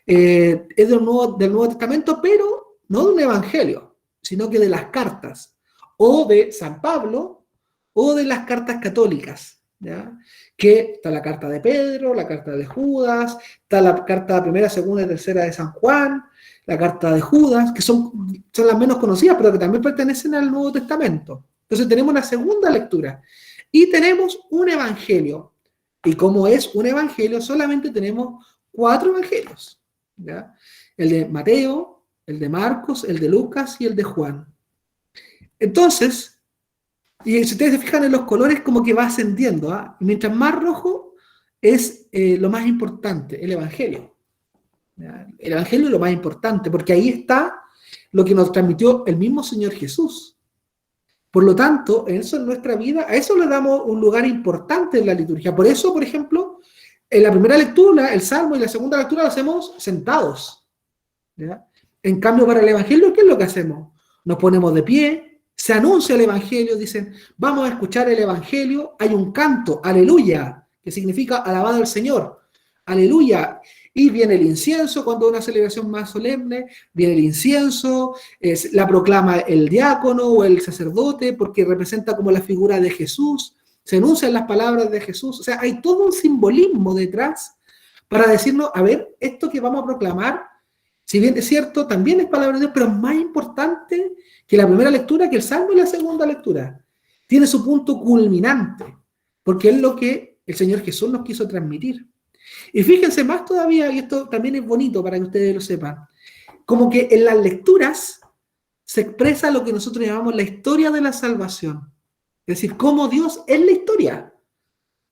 es del Nuevo Testamento, pero no de un evangelio, sino que de las cartas, o de San Pablo, o de las cartas católicas, ¿ya? Que está la carta de Pedro, la carta de Judas, está la carta primera, segunda y tercera de San Juan, la carta de Judas, que son las menos conocidas, pero que también pertenecen al Nuevo Testamento. Entonces tenemos una segunda lectura, y tenemos un evangelio, y como es un evangelio, solamente tenemos 4 evangelios, ¿ya? El de Mateo, el de Marcos, el de Lucas y el de Juan. Entonces, y si ustedes se fijan en los colores, como que va ascendiendo, ¿ah? Mientras más rojo es lo más importante, el evangelio, ¿ya? El evangelio es lo más importante, porque ahí está lo que nos transmitió el mismo Señor Jesús. Por lo tanto, eso en nuestra vida, a eso le damos un lugar importante en la liturgia. Por eso, por ejemplo, en la primera lectura, el Salmo, y la segunda lectura lo hacemos sentados, ¿ya? En cambio, para el Evangelio, ¿qué es lo que hacemos? Nos ponemos de pie, se anuncia el Evangelio, dicen, vamos a escuchar el Evangelio, hay un canto, aleluya, que significa alabado al Señor, aleluya, y viene el incienso, cuando hay una celebración más solemne, viene el incienso, la proclama el diácono o el sacerdote, porque representa como la figura de Jesús, se enuncian las palabras de Jesús, o sea, hay todo un simbolismo detrás para decirnos, a ver, esto que vamos a proclamar, si bien es cierto, también es palabra de Dios, pero es más importante que la primera lectura, que el Salmo y la segunda lectura. Tiene su punto culminante, porque es lo que el Señor Jesús nos quiso transmitir. Y fíjense más todavía, y esto también es bonito para que ustedes lo sepan, como que en las lecturas se expresa lo que nosotros llamamos la historia de la salvación. Es decir, cómo Dios en la historia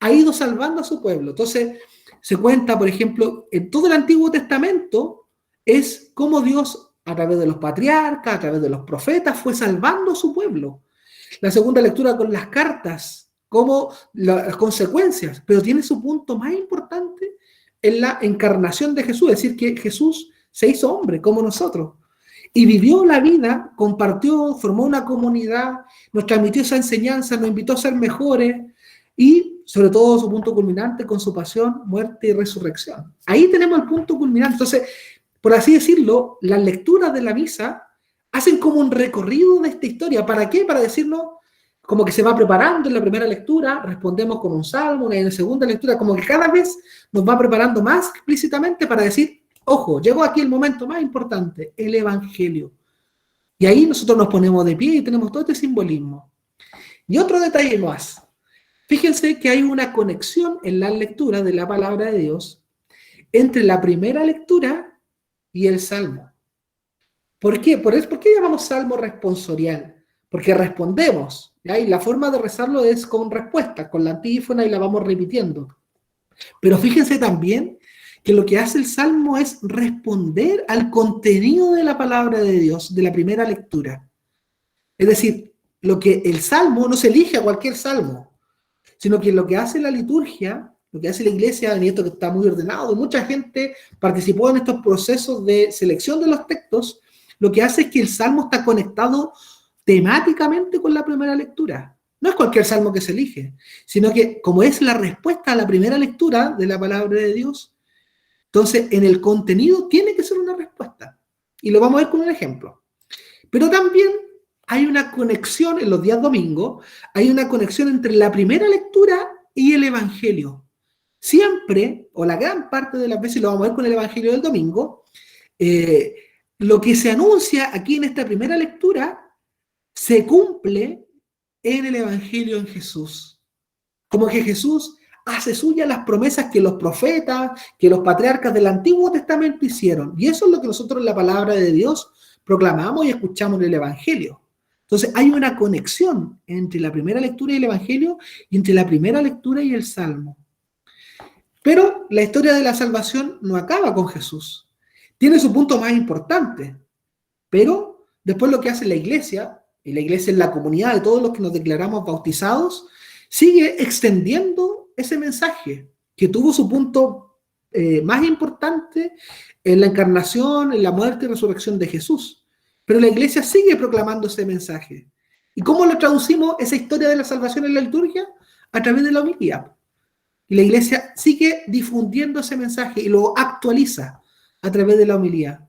ha ido salvando a su pueblo. Entonces, se cuenta, por ejemplo, en todo el Antiguo Testamento, es cómo Dios, a través de los patriarcas, a través de los profetas, fue salvando a su pueblo. La segunda lectura con las cartas, como las consecuencias, pero tiene su punto más importante en la encarnación de Jesús, es decir, que Jesús se hizo hombre como nosotros y vivió la vida, compartió, formó una comunidad, nos transmitió esa enseñanza, nos invitó a ser mejores y sobre todo su punto culminante con su pasión, muerte y resurrección. Ahí tenemos el punto culminante. Entonces, por así decirlo, las lecturas de la misa hacen como un recorrido de esta historia. ¿Para qué? Para decirnos como que se va preparando en la primera lectura, respondemos con un salmo, en la segunda lectura, como que cada vez nos va preparando más explícitamente para decir, ojo, llegó aquí el momento más importante, el Evangelio. Y ahí nosotros nos ponemos de pie y tenemos todo este simbolismo. Y otro detalle más. Fíjense que hay una conexión en la lectura de la palabra de Dios entre la primera lectura y el salmo. ¿Por qué? ¿Por qué llamamos salmo responsorial? Porque respondemos, ¿ya? Y la forma de rezarlo es con respuesta, con la antífona y la vamos repitiendo. Pero fíjense también que lo que hace el salmo es responder al contenido de la palabra de Dios, de la primera lectura. Es decir, lo que el salmo no se elige a cualquier salmo, sino que lo que hace la liturgia, lo que hace la iglesia, y esto que está muy ordenado, mucha gente participó en estos procesos de selección de los textos, lo que hace es que el salmo está conectado temáticamente con la primera lectura. No es cualquier salmo que se elige, sino que como es la respuesta a la primera lectura de la palabra de Dios, entonces en el contenido tiene que ser una respuesta. Y lo vamos a ver con un ejemplo. Pero también hay una conexión en los días domingos, hay una conexión entre la primera lectura y el Evangelio. Siempre, o la gran parte de las veces, lo vamos a ver con el Evangelio del domingo, lo que se anuncia aquí en esta primera lectura se cumple en el Evangelio en Jesús. Como que Jesús hace suyas las promesas que los profetas, que los patriarcas del Antiguo Testamento hicieron. Y eso es lo que nosotros en la palabra de Dios proclamamos y escuchamos en el Evangelio. Entonces hay una conexión entre la primera lectura y el Evangelio y entre la primera lectura y el Salmo. Pero la historia de la salvación no acaba con Jesús. Tiene su punto más importante. Pero después lo que hace la iglesia, y la iglesia es la comunidad de todos los que nos declaramos bautizados, sigue extendiendo ese mensaje que tuvo su punto más importante en la encarnación, en la muerte y resurrección de Jesús. Pero la iglesia sigue proclamando ese mensaje. ¿Y cómo lo traducimos esa historia de la salvación en la liturgia? A través de la homilía. Y la iglesia sigue difundiendo ese mensaje y lo actualiza a través de la homilía.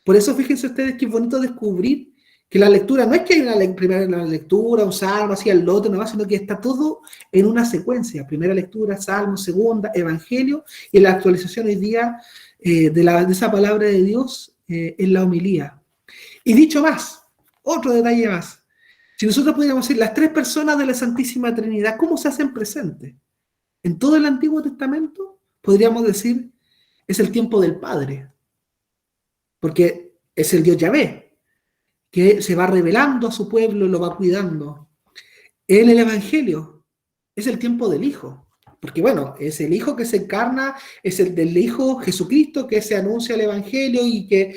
Por eso fíjense ustedes que es bonito descubrir que la lectura no es que hay una primera lectura, un salmo, así al lote, no, sino que está todo en una secuencia. Primera lectura, salmo, segunda, evangelio, y la actualización hoy día de esa palabra de Dios en la homilía. Y dicho más, otro detalle más. Si nosotros pudiéramos decir las tres personas de la Santísima Trinidad, ¿cómo se hacen presentes? En todo el Antiguo Testamento, podríamos decir, es el tiempo del Padre, porque es el Dios Yahvé, que se va revelando a su pueblo, lo va cuidando. En el Evangelio es el tiempo del Hijo, porque bueno, es el Hijo que se encarna, es el del Hijo Jesucristo que se anuncia el Evangelio y que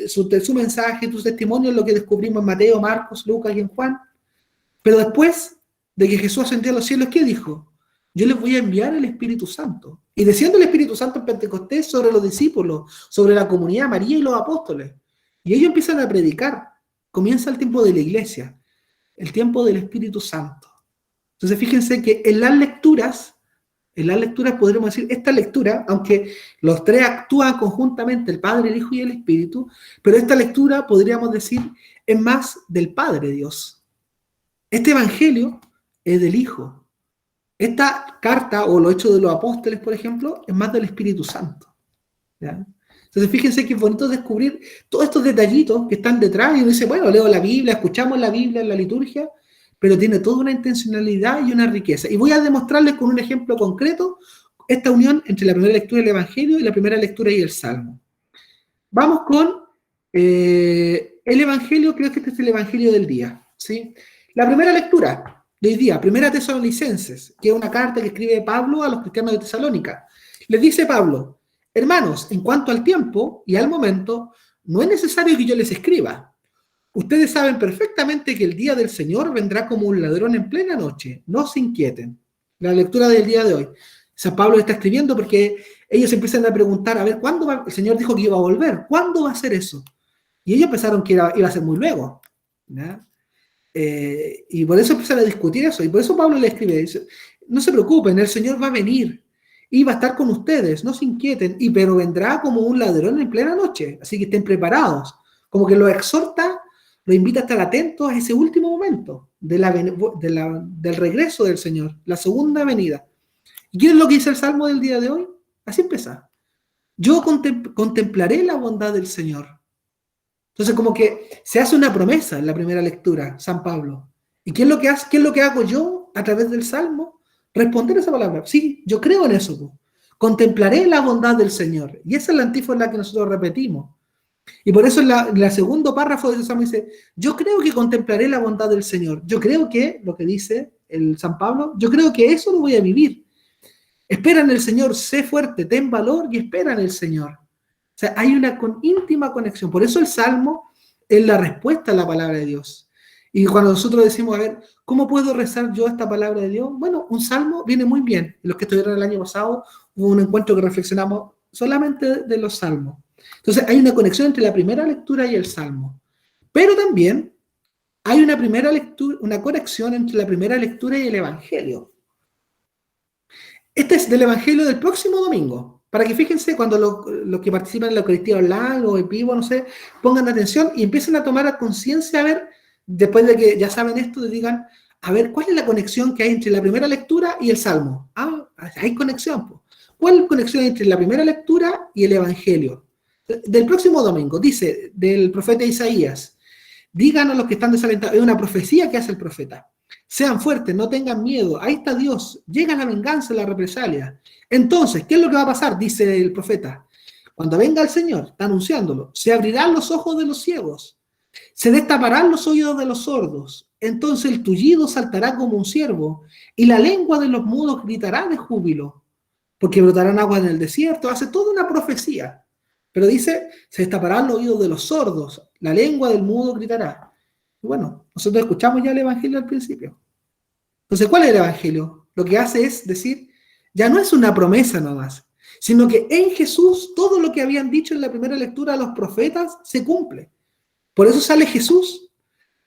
su mensaje, su testimonio es lo que descubrimos en Mateo, Marcos, Lucas y en Juan. Pero después de que Jesús ascendió a los cielos, ¿qué dijo? Yo les voy a enviar el Espíritu Santo. Y desciende el Espíritu Santo en Pentecostés sobre los discípulos, sobre la comunidad, María y los apóstoles. Y ellos empiezan a predicar. Comienza el tiempo de la iglesia, el tiempo del Espíritu Santo. Entonces fíjense que en las lecturas podremos decir, esta lectura, aunque los tres actúan conjuntamente, el Padre, el Hijo y el Espíritu, pero esta lectura, podríamos decir, es más del Padre Dios. Este Evangelio es del Hijo. Esta carta, o los Hechos de los Apóstoles, por ejemplo, es más del Espíritu Santo. ¿Ya? Entonces, fíjense que es bonito descubrir todos estos detallitos que están detrás. Y uno dice, bueno, leo la Biblia, escuchamos la Biblia en la liturgia, pero tiene toda una intencionalidad y una riqueza. Y voy a demostrarles con un ejemplo concreto esta unión entre la primera lectura del Evangelio y la primera lectura y el Salmo. Vamos con el Evangelio, creo que este es el Evangelio del día, ¿sí? La primera lectura de hoy día, primera Tesalonicenses, que es una carta que escribe Pablo a los cristianos de Tesalónica. Les dice Pablo: hermanos, en cuanto al tiempo y al momento, no es necesario que yo les escriba. Ustedes saben perfectamente que el día del Señor vendrá como un ladrón en plena noche. No se inquieten. La lectura del día de hoy. San Pablo está escribiendo porque ellos empiezan a preguntar, a ver, ¿cuándo va? El Señor dijo que iba a volver. ¿Cuándo va a ser eso? Y ellos pensaron que iba a ser muy luego. ¿Ya? Y por eso empiezan a discutir eso. Y por eso Pablo le escribe, dice, no se preocupen, el Señor va a venir y va a estar con ustedes, no se inquieten, pero vendrá como un ladrón en plena noche. Así que estén preparados. Como que lo exhorta, lo invita a estar atentos a ese último momento del regreso del Señor, la segunda venida. ¿Y qué es lo que dice el Salmo del día de hoy? Así empieza. Yo contemplaré la bondad del Señor. Entonces, como que se hace una promesa en la primera lectura, San Pablo. ¿Y qué es lo que hace? ¿Qué es lo que hago yo a través del Salmo? Responder esa palabra. Sí, yo creo en eso. Contemplaré la bondad del Señor. Y esa es la antífona que nosotros repetimos. Y por eso en la segundo párrafo de ese Salmo dice, yo creo que contemplaré la bondad del Señor. Yo creo que, lo que dice el San Pablo, yo creo que eso lo voy a vivir. Espera en el Señor, sé fuerte, ten valor y espera en el Señor. O sea, hay una íntima conexión. Por eso el Salmo es la respuesta a la palabra de Dios. Y cuando nosotros decimos, a ver, ¿cómo puedo rezar yo esta palabra de Dios? Bueno, un Salmo viene muy bien. Los que estuvieron el año pasado, hubo un encuentro que reflexionamos solamente de los Salmos. Entonces, hay una conexión entre la primera lectura y el Salmo. Pero también hay una primera lectura, una conexión entre la primera lectura y el Evangelio. Este es del Evangelio del próximo domingo. Para que fíjense, cuando los que participan en la Eucaristía online o en vivo, no sé, pongan atención y empiecen a tomar conciencia, a ver, después de que ya saben esto, digan, a ver, ¿cuál es la conexión que hay entre la primera lectura y el Salmo? Ah, hay conexión. Pues. ¿Cuál es la conexión entre la primera lectura y el Evangelio? Del próximo domingo, dice, del profeta Isaías, digan a los que están desalentados, es una profecía que hace el profeta. Sean fuertes, no tengan miedo, ahí está Dios, llega la venganza, la represalia. Entonces, ¿qué es lo que va a pasar? Dice el profeta. Cuando venga el Señor, está anunciándolo, se abrirán los ojos de los ciegos, se destaparán los oídos de los sordos, entonces el tullido saltará como un ciervo, y la lengua de los mudos gritará de júbilo, porque brotarán agua en el desierto, hace toda una profecía. Pero dice, se destaparán los oídos de los sordos, la lengua del mudo gritará. Y bueno, nosotros escuchamos ya el Evangelio al principio. Entonces, ¿cuál es el Evangelio? Lo que hace es decir, ya no es una promesa nomás, sino que en Jesús todo lo que habían dicho en la primera lectura los profetas se cumple. Por eso sale Jesús,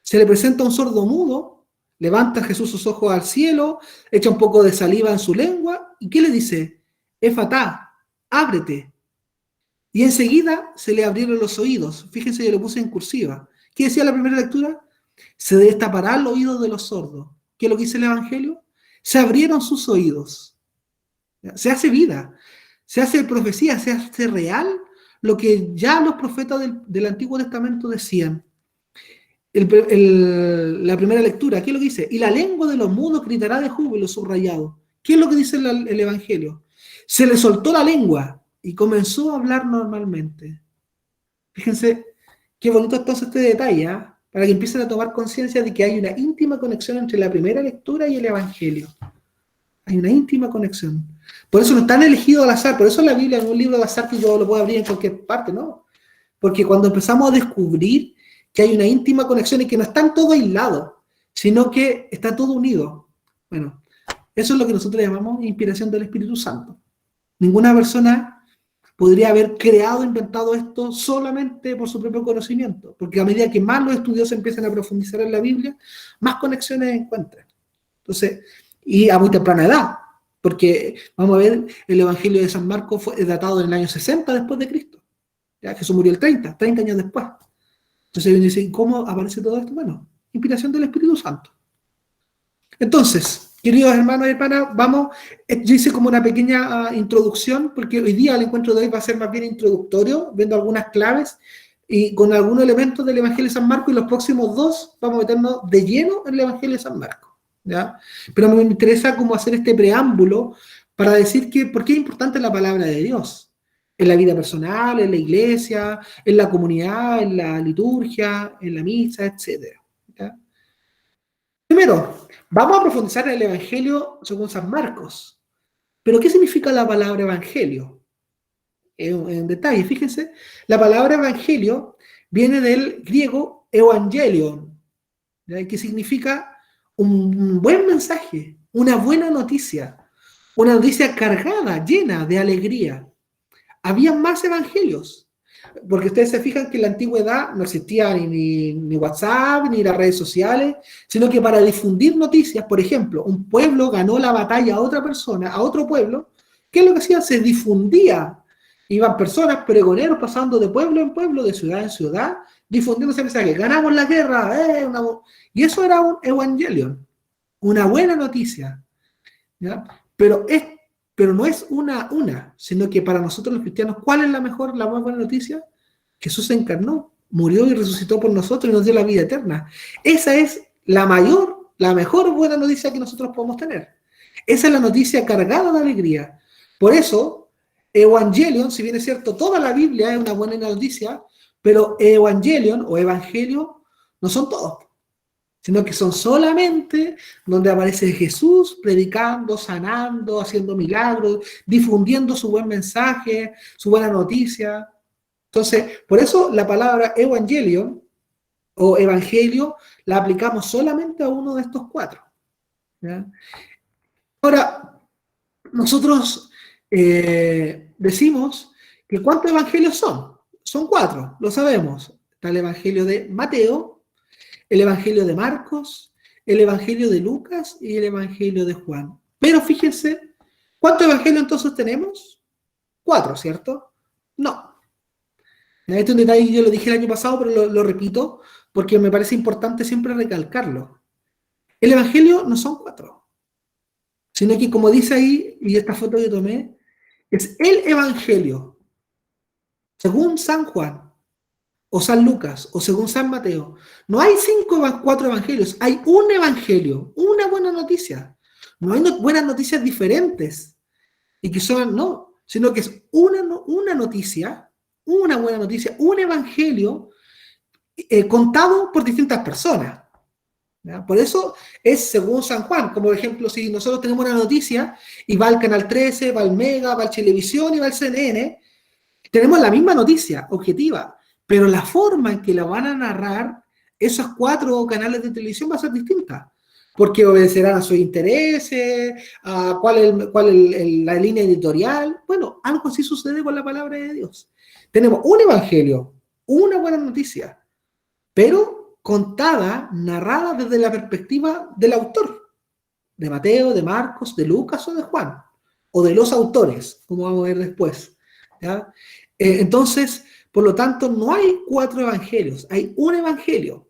se le presenta a un sordo mudo, levanta Jesús sus ojos al cielo, echa un poco de saliva en su lengua, ¿y qué le dice? Efatá, ábrete. Y enseguida se le abrieron los oídos. Fíjense, yo lo puse en cursiva. ¿Qué decía la primera lectura? Se destapará el oído de los sordos. ¿Qué es lo que dice el Evangelio? Se abrieron sus oídos. Se hace vida, se hace profecía, se hace real lo que ya los profetas del Antiguo Testamento decían. La primera lectura, ¿qué es lo que dice? Y la lengua de los mudos gritará de júbilo, subrayado. ¿Qué es lo que dice el Evangelio? Se le soltó la lengua y comenzó a hablar normalmente. Fíjense qué bonito entonces este detalle, ¿eh? Para que empiecen a tomar conciencia de que hay una íntima conexión entre la primera lectura y el Evangelio. Hay una íntima conexión. Por eso no están elegidos al azar, por eso la Biblia es un libro al azar que yo lo puedo abrir en cualquier parte, ¿no? Porque cuando empezamos a descubrir que hay una íntima conexión y que no están todos aislados, sino que está todo unido. Bueno, eso es lo que nosotros llamamos inspiración del Espíritu Santo. Ninguna persona podría haber creado, inventado esto solamente por su propio conocimiento, porque a medida que más los estudiosos empiezan a profundizar en la Biblia, más conexiones encuentran. Entonces, y a muy temprana edad, porque vamos a ver, el Evangelio de San Marcos fue datado en el año 60 después de Cristo. Ya Jesús murió el 30 años después. Entonces uno dice, ¿cómo aparece todo esto? Bueno, inspiración del Espíritu Santo. Entonces, Queridos hermanos y hermanas, vamos, yo hice como una pequeña introducción, porque hoy día el encuentro de hoy va a ser más bien introductorio, viendo algunas claves y con algunos elementos del Evangelio de San Marcos, y los próximos dos vamos a meternos de lleno en el Evangelio de San Marcos, ¿ya? Pero me interesa como hacer este preámbulo para decir que por qué es importante la palabra de Dios en la vida personal, en la iglesia, en la comunidad, en la liturgia, en la misa, etc. ¿Ya? Primero, vamos a profundizar en el Evangelio según San Marcos. Pero, ¿qué significa la palabra Evangelio? En detalle, fíjense, la palabra Evangelio viene del griego evangelion, ¿ya? Que significa un buen mensaje, una buena noticia, una noticia cargada, llena de alegría. Había más evangelios, porque ustedes se fijan que en la antigüedad no existía ni WhatsApp, ni las redes sociales, sino que para difundir noticias, por ejemplo, un pueblo ganó la batalla a otra persona, a otro pueblo, ¿qué es lo que hacían? Se difundía. Iban personas, pregoneros, pasando de pueblo en pueblo, de ciudad en ciudad, difundiendo ese mensaje. Ganamos la guerra, y eso era un evangelion, una buena noticia, ¿ya? Pero no es una, sino que para nosotros los cristianos, ¿cuál es la más buena noticia? Jesús se encarnó, murió y resucitó por nosotros y nos dio la vida eterna. Esa es la mejor buena noticia que nosotros podemos tener. Esa es la noticia cargada de alegría. Por eso, Evangelion, si bien es cierto, toda la Biblia es una buena noticia, pero Evangelion o Evangelio no son todos, sino que son solamente donde aparece Jesús predicando, sanando, haciendo milagros, difundiendo su buen mensaje, su buena noticia. Entonces, por eso la palabra Evangelion o Evangelio la aplicamos solamente a uno de estos cuatro, ¿ya? Ahora, nosotros decimos que ¿cuántos evangelios son? Son cuatro, lo sabemos. Está el Evangelio de Mateo, el Evangelio de Marcos, el Evangelio de Lucas y el Evangelio de Juan. Pero fíjense, ¿cuántos evangelios entonces tenemos? Cuatro, ¿cierto? No. Este es un detalle, yo lo dije el año pasado, pero lo repito, porque me parece importante siempre recalcarlo. El Evangelio no son cuatro, sino que como dice ahí, y esta foto que tomé, es el Evangelio, según San Juan, o San Lucas, o según San Mateo. No hay cuatro evangelios, hay un evangelio, una buena noticia. No hay buenas noticias diferentes, y que son, no, sino que es una noticia, una buena noticia, un evangelio contado por distintas personas, ¿ya? Por eso es según San Juan, como por ejemplo, si nosotros tenemos una noticia, y va al Canal 13, va al Mega, va al Chilevisión y va al CNN, tenemos la misma noticia, objetiva, pero la forma en que la van a narrar esos cuatro canales de televisión va a ser distinta, porque obedecerán a sus intereses, a cuál es la línea editorial. Bueno, algo así sucede con la palabra de Dios. Tenemos un evangelio, una buena noticia, pero contada, narrada desde la perspectiva del autor, de Mateo, de Marcos, de Lucas o de Juan, o de los autores, como vamos a ver después, ¿ya? Entonces, por lo tanto, no hay cuatro evangelios, hay un evangelio,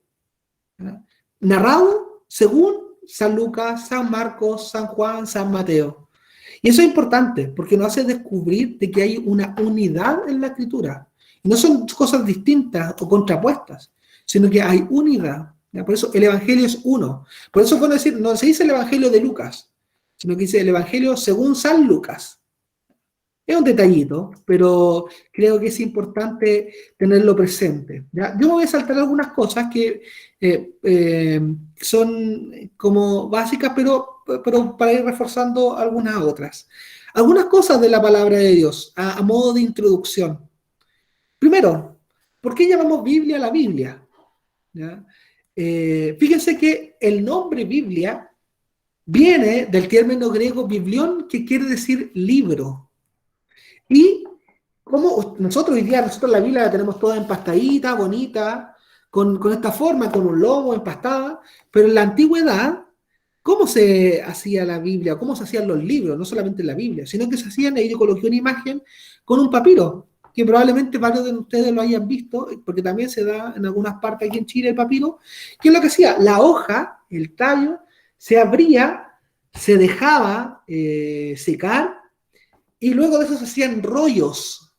¿ya? Narrado según San Lucas, San Marcos, San Juan, San Mateo. Y eso es importante, porque nos hace descubrir de que hay una unidad en la escritura. Y no son cosas distintas o contrapuestas, sino que hay unidad, ¿ya? Por eso el evangelio es uno. Por eso cuando no se dice el evangelio de Lucas, sino que dice el evangelio según San Lucas. Es un detallito, pero creo que es importante tenerlo presente, ¿ya? Yo voy a saltar algunas cosas que son como básicas, pero para ir reforzando algunas otras. Algunas cosas de la palabra de Dios, a modo de introducción. Primero, ¿por qué llamamos Biblia a la Biblia? ¿Ya? Fíjense que el nombre Biblia viene del término griego biblión, que quiere decir libro. Y como nosotros hoy día, la Biblia la tenemos toda empastadita, bonita, con esta forma, con un lomo empastada, pero en la antigüedad, ¿cómo se hacía la Biblia? ¿Cómo se hacían los libros? No solamente la Biblia, sino que se hacían, ahí yo coloqué una imagen, con un papiro, que probablemente varios de ustedes lo hayan visto, porque también se da en algunas partes aquí en Chile el papiro. ¿Qué es lo que hacía? La hoja, el tallo, se abría se dejaba secar y luego de eso se hacían rollos,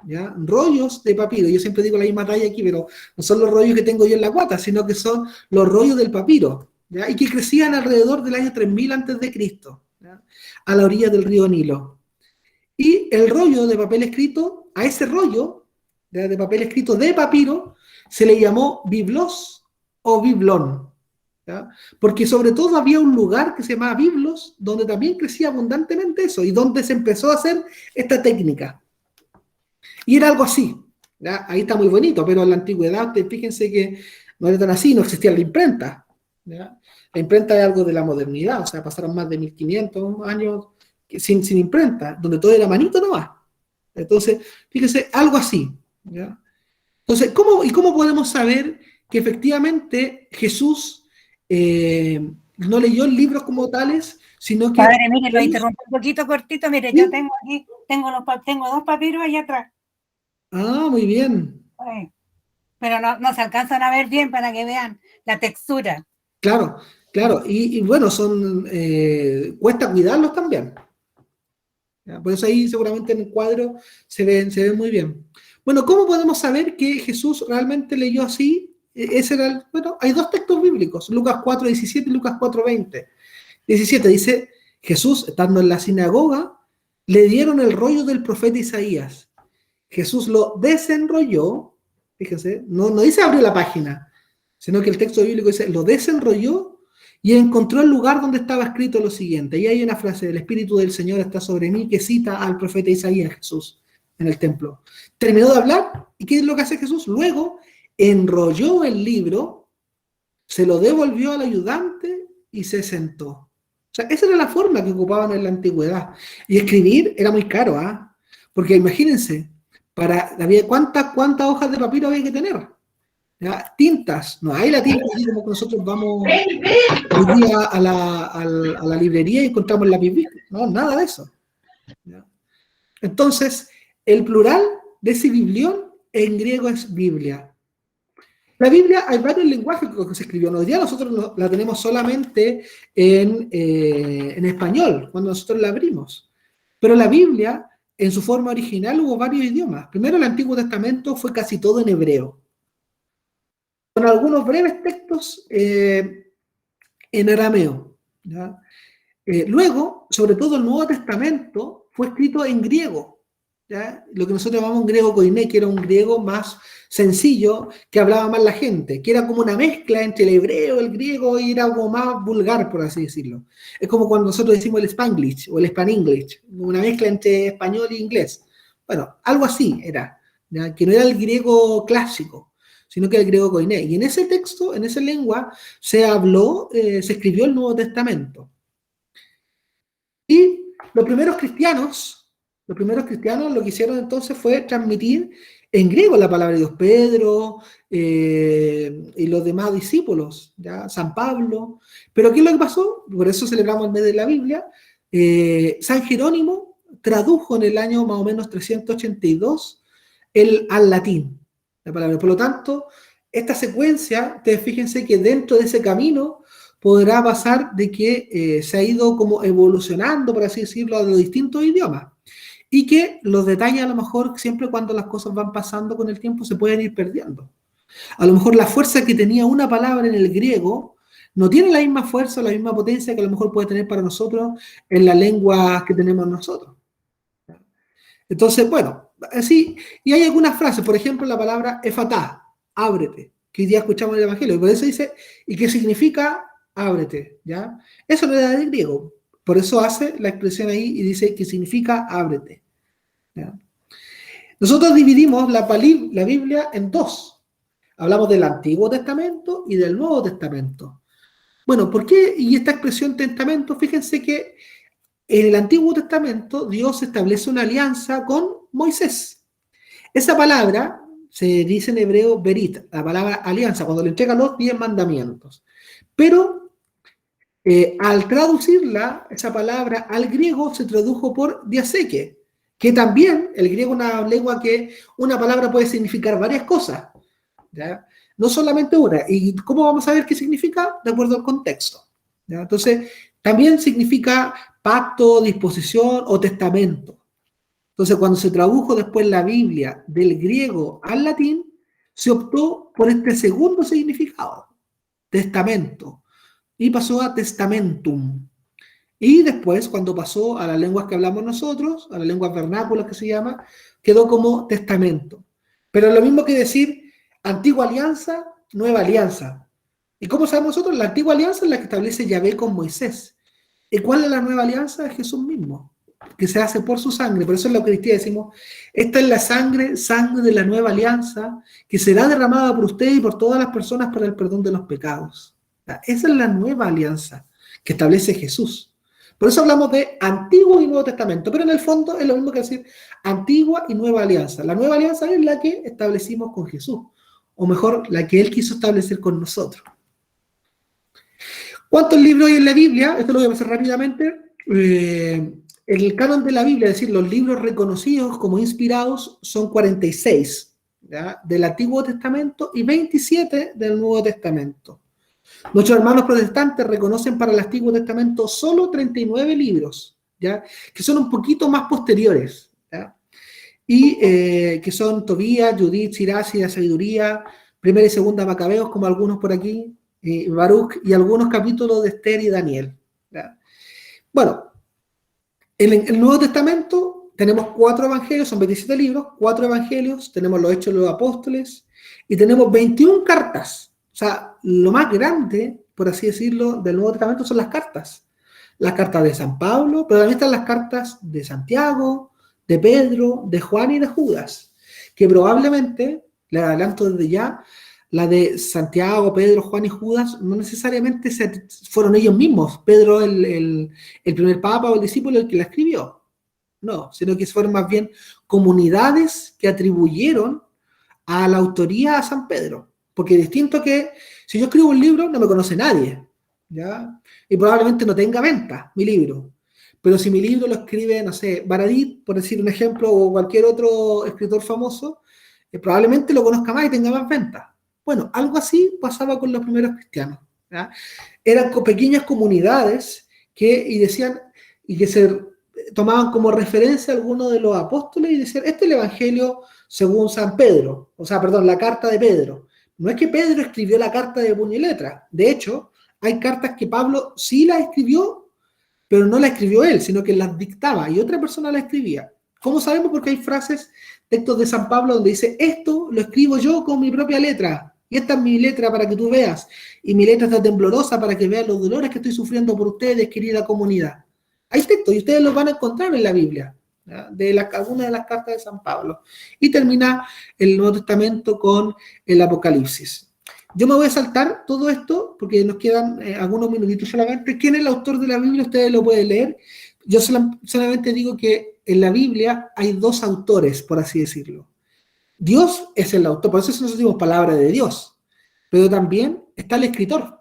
¿ya? Rollos de papiro. Yo siempre digo la misma talla aquí, pero no son los rollos que tengo yo en la guata, sino que son los rollos del papiro, ¿ya? Y que crecían alrededor del año 3000 antes de Cristo, ¿ya? A la orilla del río Nilo. Y el rollo de papel escrito, a ese rollo de papel escrito de papiro, se le llamó biblos o biblón, ¿ya? Porque sobre todo había un lugar que se llamaba Biblos, donde también crecía abundantemente eso, y donde se empezó a hacer esta técnica. Y era algo así, ¿ya? Ahí está muy bonito, pero en la antigüedad, fíjense que no era tan así, no existía la imprenta, ¿ya? La imprenta es algo de la modernidad, o sea, pasaron más de 1500 años sin imprenta, donde todo era manito nomás. Entonces, fíjense, algo así, ¿ya? Entonces, ¿cómo podemos saber que efectivamente Jesús no leyó libros como tales, sino que...
Padre, mire, lo interrumpo un poquito cortito. Mire,
¿Sí?
yo tengo aquí, tengo 2 papiros allá atrás.
Ah, muy bien.
Ay, pero no se alcanzan a ver bien para que vean la textura.
Claro, claro. Y bueno, cuesta cuidarlos también. ¿Ya? Por eso ahí seguramente en el cuadro se ven muy bien. Bueno, ¿cómo podemos saber que Jesús realmente leyó así? Bueno, hay 2 textos bíblicos, Lucas 4:17 y Lucas 4:20. 17 dice, Jesús, estando en la sinagoga, le dieron el rollo del profeta Isaías. Jesús lo desenrolló, fíjense, no dice abrió la página, sino que el texto bíblico dice, lo desenrolló y encontró el lugar donde estaba escrito lo siguiente. Y hay una frase, el Espíritu del Señor está sobre mí, que cita al profeta Isaías, Jesús, en el templo. Terminó de hablar, ¿y qué es lo que hace Jesús? Luego enrolló el libro, se lo devolvió al ayudante y se sentó. O sea, esa era la forma que ocupaban en la antigüedad. Y escribir era muy caro, ¿ah? Porque imagínense, ¿cuántas hojas de papiro había que tener? ¿Ya? Tintas, no hay la tinta así como que nosotros vamos hoy día a la librería y encontramos el lápiz Bic. No, nada de eso. ¿Ya? Entonces, el plural de ese biblión en griego es Biblia. La Biblia, hay varios lenguajes que se escribió. Hoy día nosotros la tenemos solamente en español, cuando nosotros la abrimos. Pero la Biblia, en su forma original, hubo varios idiomas. Primero, el Antiguo Testamento fue casi todo en hebreo, con algunos breves textos en arameo, ¿ya? Luego, sobre todo el Nuevo Testamento, fue escrito en griego, ¿ya? Lo que nosotros llamamos un griego koiné, que era un griego más sencillo, que hablaba más la gente, que era como una mezcla entre el hebreo, el griego, y era algo más vulgar, por así decirlo. Es como cuando nosotros decimos el Spanglish o el Spanenglish, una mezcla entre español e inglés. Bueno, algo así era, ¿ya? Que no era el griego clásico, sino que el griego koiné. Y en ese texto, en esa lengua, se escribió el Nuevo Testamento. Y los primeros cristianos lo que hicieron entonces fue transmitir en griego la palabra de Dios. Pedro y los demás discípulos, ¿ya? San Pablo. Pero ¿qué es lo que pasó? Por eso celebramos el mes de la Biblia. San Jerónimo tradujo en el año más o menos 382 al latín la palabra. Por lo tanto, esta secuencia, ustedes fíjense que dentro de ese camino podrá pasar de que se ha ido como evolucionando, por así decirlo, a los distintos idiomas. Y que los detalles a lo mejor siempre cuando las cosas van pasando con el tiempo se pueden ir perdiendo. A lo mejor la fuerza que tenía una palabra en el griego no tiene la misma fuerza, la misma potencia que a lo mejor puede tener para nosotros en la lengua que tenemos nosotros. Entonces, bueno, así, y hay algunas frases, por ejemplo, la palabra efatá, ábrete, que hoy día escuchamos en el Evangelio, y por eso dice, ¿y qué significa ábrete? ¿Ya? Eso no era del griego, por eso hace la expresión ahí y dice que significa ábrete. ¿Ya? Nosotros dividimos la Biblia en 2. Hablamos del Antiguo Testamento y del Nuevo Testamento. Bueno, ¿por qué? Y esta expresión testamento, fíjense que en el Antiguo Testamento Dios establece una alianza con Moisés. Esa palabra se dice en hebreo berit, la palabra alianza, cuando le entrega los 10 mandamientos. Pero al traducirla, esa palabra al griego se tradujo por diaseke, que también el griego es una lengua que una palabra puede significar varias cosas, ¿ya? No solamente una. ¿Y cómo vamos a ver qué significa? De acuerdo al contexto, ¿ya? Entonces, También significa pacto, disposición o testamento. Entonces, cuando se tradujo después la Biblia del griego al latín, se optó por este segundo significado, testamento, y pasó a testamentum. Y después, cuando pasó a las lenguas que hablamos nosotros, a las lenguas vernáculas que se llama, quedó como testamento. Pero es lo mismo que decir antigua alianza, nueva alianza. ¿Y cómo sabemos nosotros? La antigua alianza es la que establece Yahvé con Moisés. ¿Y cuál es la nueva alianza? Es Jesús mismo, que se hace por su sangre. Por eso en la Eucaristía decimos, esta es la sangre de la nueva alianza, que será derramada por usted y por todas las personas para el perdón de los pecados. Esa es la nueva alianza que establece Jesús. Por eso hablamos de Antiguo y Nuevo Testamento, pero en el fondo es lo mismo que decir Antigua y Nueva Alianza. La nueva alianza es la que establecimos con Jesús, o mejor, la que Él quiso establecer con nosotros. ¿Cuántos libros hay en la Biblia? Esto lo voy a pasar rápidamente. El canon de la Biblia, es decir, los libros reconocidos como inspirados, son 46, ¿ya?, del Antiguo Testamento y 27 del Nuevo Testamento. Nuestros hermanos protestantes reconocen para el Antiguo Testamento solo 39 libros, ¿ya?, que son un poquito más posteriores, ¿ya?, y que son Tobías, Judith, Sirach y la Sabiduría, Primera y Segunda Macabeos, como algunos por aquí, Baruch, y algunos capítulos de Esther y Daniel, ¿ya? Bueno, en el Nuevo Testamento tenemos 4 evangelios, son 27 libros, 4 evangelios, tenemos los Hechos de los Apóstoles, y tenemos 21 cartas. O sea, lo más grande, por así decirlo, del Nuevo Testamento son las cartas. Las cartas de San Pablo, pero también están las cartas de Santiago, de Pedro, de Juan y de Judas, que probablemente, le adelanto desde ya, la de Santiago, Pedro, Juan y Judas, no necesariamente fueron ellos mismos, Pedro el primer papa o el discípulo el que la escribió, no, sino que fueron más bien comunidades que atribuyeron a la autoría a San Pedro, porque distinto que si yo escribo un libro no me conoce nadie, ¿ya? Y probablemente no tenga venta mi libro, pero si mi libro lo escribe, no sé, Baradit, por decir un ejemplo, o cualquier otro escritor famoso, probablemente lo conozca más y tenga más ventas. Bueno, algo así pasaba con los primeros cristianos, ¿ya? Eran pequeñas comunidades y decían, y que se tomaban como referencia a algunos de los apóstoles y decían, este es el evangelio según San Pedro, o sea, perdón, la carta de Pedro. No es que Pedro escribió la carta de puño y letra, de hecho, hay cartas que Pablo sí las escribió, pero no la escribió él, sino que las dictaba y otra persona la escribía. ¿Cómo sabemos? Porque hay frases, textos de San Pablo donde dice, esto lo escribo yo con mi propia letra, y esta es mi letra para que tú veas, y mi letra está temblorosa para que veas los dolores que estoy sufriendo por ustedes, querida comunidad. Hay textos y ustedes los van a encontrar en la Biblia, ¿ya?, de algunas de las cartas de San Pablo. Y termina el Nuevo Testamento con el Apocalipsis. Yo me voy a saltar todo esto porque nos quedan algunos minutitos solamente. ¿Quién es el autor de la Biblia? Ustedes lo pueden leer. Yo solamente digo que en la Biblia hay 2 autores, por así decirlo. Dios es el autor, por eso nosotros decimos palabra de Dios, pero también está el escritor,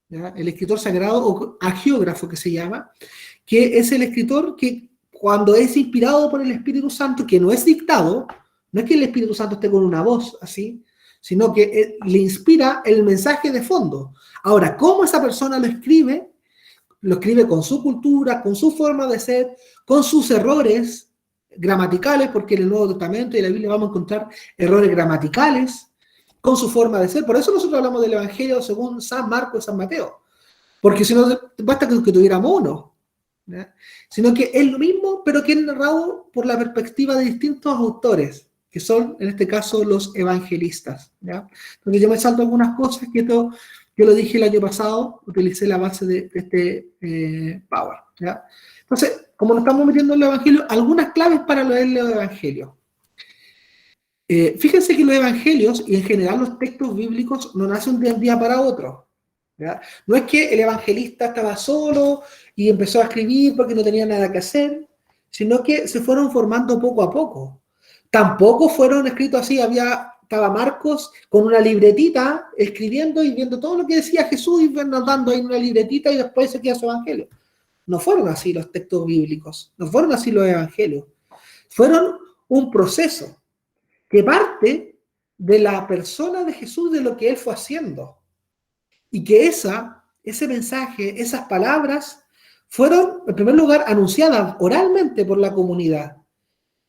¿ya?, el escritor sagrado o agiógrafo que se llama, que es el escritor que cuando es inspirado por el Espíritu Santo, que no es dictado, no es que el Espíritu Santo esté con una voz así, sino que le inspira el mensaje de fondo. Ahora, ¿cómo esa persona lo escribe? Lo escribe con su cultura, con su forma de ser, con sus errores gramaticales, porque en el Nuevo Testamento y en la Biblia vamos a encontrar errores gramaticales, con su forma de ser. Por eso nosotros hablamos del Evangelio según San Marcos y San Mateo, porque si no, basta que tuviéramos uno, ¿ya?, sino que es lo mismo, pero que es narrado por la perspectiva de distintos autores, que son, en este caso, los evangelistas, ¿ya? Entonces yo me salto algunas cosas que yo lo dije el año pasado, utilicé la base de este Power, ¿ya? Entonces, como nos estamos metiendo en el Evangelio, algunas claves para leer los Evangelios. Fíjense que los Evangelios, y en general los textos bíblicos, no nacen de un día para otro, ¿ya? No es que el evangelista estaba solo y empezó a escribir porque no tenía nada que hacer, sino que se fueron formando poco a poco. Tampoco fueron escritos así, estaba Marcos con una libretita escribiendo y viendo todo lo que decía Jesús y dando ahí una libretita y después se queda su evangelio. No fueron así los textos bíblicos, no fueron así los evangelios. Fueron un proceso que parte de la persona de Jesús, de lo que él fue haciendo. Y que ese mensaje, esas palabras, fueron, en primer lugar, anunciadas oralmente por la comunidad.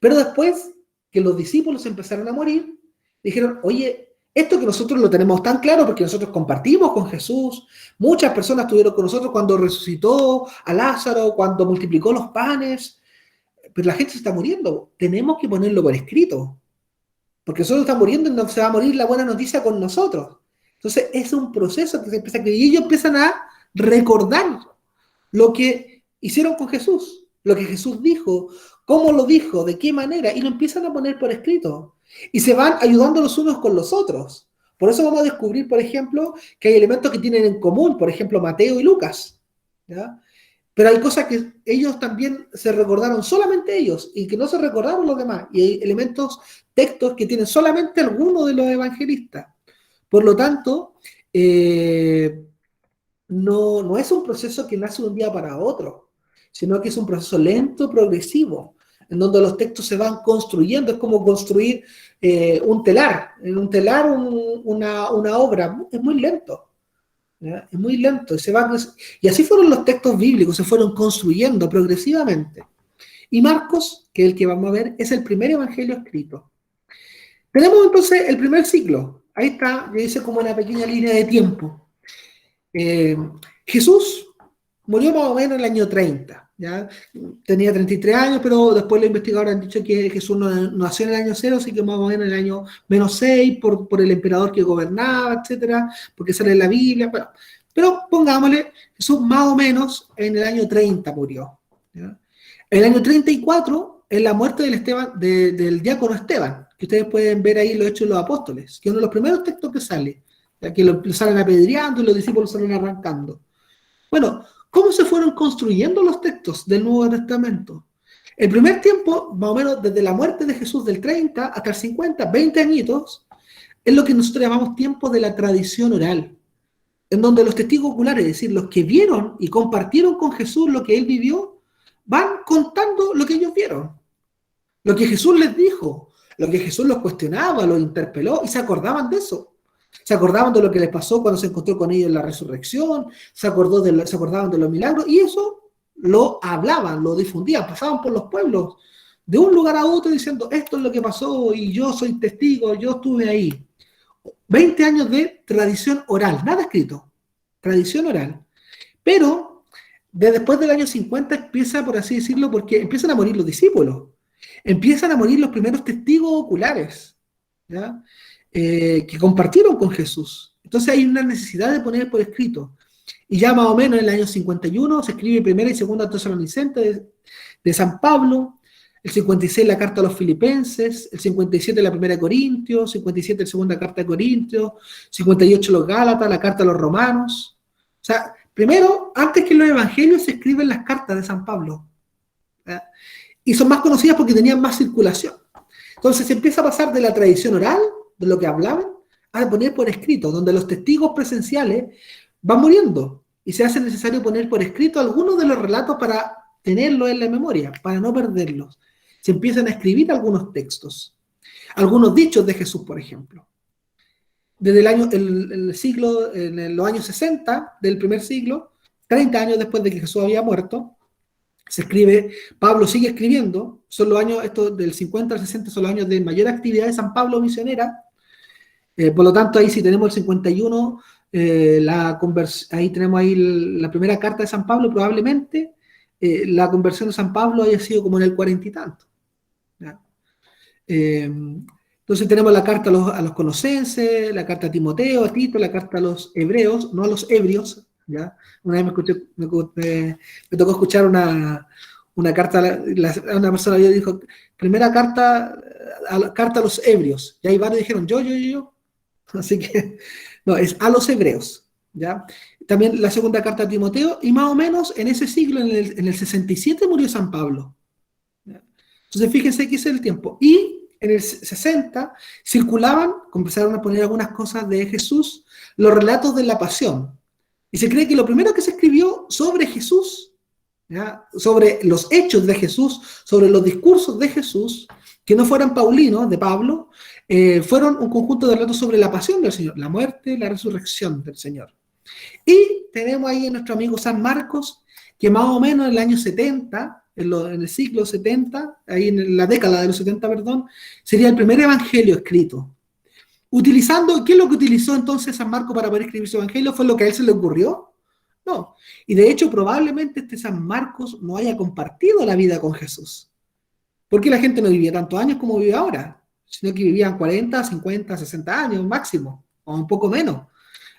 Pero después que los discípulos empezaron a morir, dijeron, oye, esto que nosotros lo tenemos tan claro porque nosotros compartimos con Jesús, muchas personas estuvieron con nosotros cuando resucitó a Lázaro, cuando multiplicó los panes, pero la gente se está muriendo, tenemos que ponerlo por escrito, porque nosotros estamos muriendo y no se va a morir la buena noticia con nosotros. Entonces es un proceso que se empieza a creer y ellos empiezan a recordar lo que hicieron con Jesús, lo que Jesús dijo, cómo lo dijo, de qué manera, y lo empiezan a poner por escrito. Y se van ayudando los unos con los otros. Por eso vamos a descubrir, por ejemplo, que hay elementos que tienen en común, por ejemplo, Mateo y Lucas, ¿ya? Pero hay cosas que ellos también se recordaron, solamente ellos, y que no se recordaron los demás. Y hay elementos, textos que tienen solamente algunos de los evangelistas. Por lo tanto, no es un proceso que nace de un día para otro, sino que es un proceso lento, progresivo, en donde los textos se van construyendo. Es como construir un telar. En un telar, una obra, es muy lento. ¿Ya? Es muy lento. Y así fueron los textos bíblicos, se fueron construyendo progresivamente. Y Marcos, que es el que vamos a ver, es el primer evangelio escrito. Tenemos entonces el primer siglo. Ahí está, yo hice como una pequeña línea de tiempo. Jesús murió más o menos en el año 30. ¿Ya? Tenía 33 años, pero después los investigadores han dicho que Jesús no nació en el año 0, así que más o menos en el año menos 6, por el emperador que gobernaba, etcétera, porque sale en la Biblia. Bueno, pero pongámosle, Jesús más o menos en el año 30 murió. ¿Ya? En el año 34 es la muerte del diácono Esteban, que ustedes pueden ver ahí los Hechos de los Apóstoles, que es uno de los primeros textos que sale, ya que lo salen apedreando y los discípulos salen arrancando. Bueno, ¿cómo se fueron construyendo los textos del Nuevo Testamento? El primer tiempo, más o menos desde la muerte de Jesús del 30 hasta el 50, 20 añitos, es lo que nosotros llamamos tiempo de la tradición oral, en donde los testigos oculares, es decir, los que vieron y compartieron con Jesús lo que él vivió, van contando lo que ellos vieron, lo que Jesús les dijo, lo que Jesús los cuestionaba, los interpeló, y se acordaban de eso. Se acordaban de lo que les pasó cuando se encontró con ellos en la resurrección, se acordaban de los milagros, y eso lo hablaban, lo difundían, pasaban por los pueblos, de un lugar a otro diciendo, esto es lo que pasó, y yo soy testigo, yo estuve ahí. 20 años de tradición oral, nada escrito, tradición oral. Pero después del año 50 empieza, por así decirlo, porque empiezan a morir los discípulos, empiezan a morir los primeros testigos oculares, ¿ya? Que compartieron con Jesús. Entonces hay una necesidad de poner por escrito. Y ya más o menos en el año 51 se escribe primera y segunda Tesalonicenses de San Pablo, el 56 la carta a los Filipenses, el 57 la primera de Corintios, 57 la segunda carta de Corintios, 58 los Gálatas, la carta a los Romanos. O sea, primero, antes que los evangelios se escriben las cartas de San Pablo, ¿verdad? Y son más conocidas porque tenían más circulación. Entonces se empieza a pasar de la tradición oral, de lo que hablaban, a poner por escrito, donde los testigos presenciales van muriendo y se hace necesario poner por escrito algunos de los relatos para tenerlos en la memoria, para no perderlos. Se empiezan a escribir algunos textos, algunos dichos de Jesús, por ejemplo. Desde en los años 60 del primer siglo, 30 años después de que Jesús había muerto, se escribe, Pablo sigue escribiendo, son los años, estos del 50 al 60 son los años de mayor actividad de San Pablo misionera. Por lo tanto, ahí sí tenemos el 51, ahí tenemos ahí la primera carta de San Pablo, probablemente la conversión de San Pablo haya sido como en el 40 y tanto. ¿Ya? Entonces tenemos la carta a los colosenses, la carta a Timoteo, a Tito, la carta a los hebreos, no a los ebrios. ¿Ya? Una vez me tocó escuchar una carta, una persona dijo, primera carta a los ebrios, y ahí varios dijeron, yo. Así que, no, es a los hebreos, ¿ya? También la segunda carta a Timoteo, y más o menos en ese siglo, en el 67 murió San Pablo, ¿ya? Entonces fíjense que ese es el tiempo. Y en el 60 circulaban, empezaron a poner algunas cosas de Jesús, los relatos de la pasión. Y se cree que lo primero que se escribió sobre Jesús, ¿ya? Sobre los hechos de Jesús, sobre los discursos de Jesús, que no fueran paulinos, de Pablo, fueron un conjunto de relatos sobre la pasión del Señor, la muerte, la resurrección del Señor. Y tenemos ahí a nuestro amigo San Marcos, que más o menos en el año 70, en el siglo 70, ahí en la década de los 70, perdón, sería el primer evangelio escrito. Utilizando, ¿qué es lo que utilizó entonces San Marcos para poder escribir su evangelio? ¿Fue lo que a él se le ocurrió? No. Y de hecho, probablemente este San Marcos no haya compartido la vida con Jesús. Porque la gente no vivía tantos años como vive ahora, sino que vivían 40, 50, 60 años máximo, o un poco menos.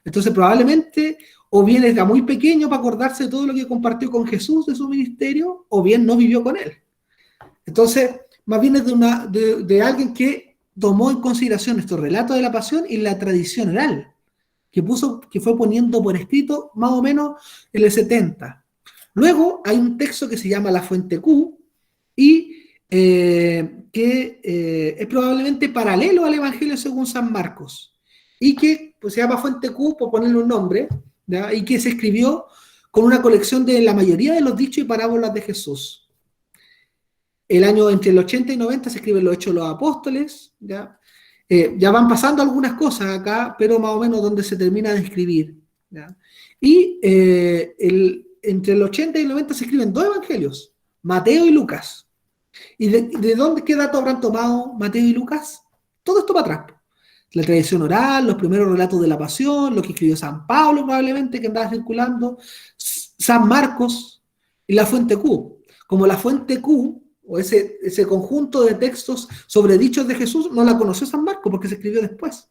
Entonces, probablemente, o bien era muy pequeño para acordarse de todo lo que compartió con Jesús de su ministerio, o bien no vivió con él. Entonces, más bien es de alguien que tomó en consideración estos relatos de la pasión y la tradición oral, que fue poniendo por escrito más o menos en el 70. Luego hay un texto que se llama La Fuente Q, y que es probablemente paralelo al Evangelio según San Marcos, y que pues, se llama Fuente Q, por ponerle un nombre, ¿ya? Y que se escribió con una colección de la mayoría de los dichos y parábolas de Jesús. El año entre el 80 y 90 se escriben los Hechos de los Apóstoles, ¿ya? Ya van pasando algunas cosas acá, pero más o menos donde se termina de escribir, ¿ya? Y entre el 80 y el 90 se escriben 2 evangelios, Mateo y Lucas. ¿Y de dónde, qué datos habrán tomado Mateo y Lucas? Todo esto para atrás. La tradición oral, los primeros relatos de la pasión, lo que escribió San Pablo probablemente, que andaba circulando, San Marcos y la Fuente Q. Como la Fuente Q, o ese conjunto de textos sobre dichos de Jesús, no la conoció San Marcos porque se escribió después.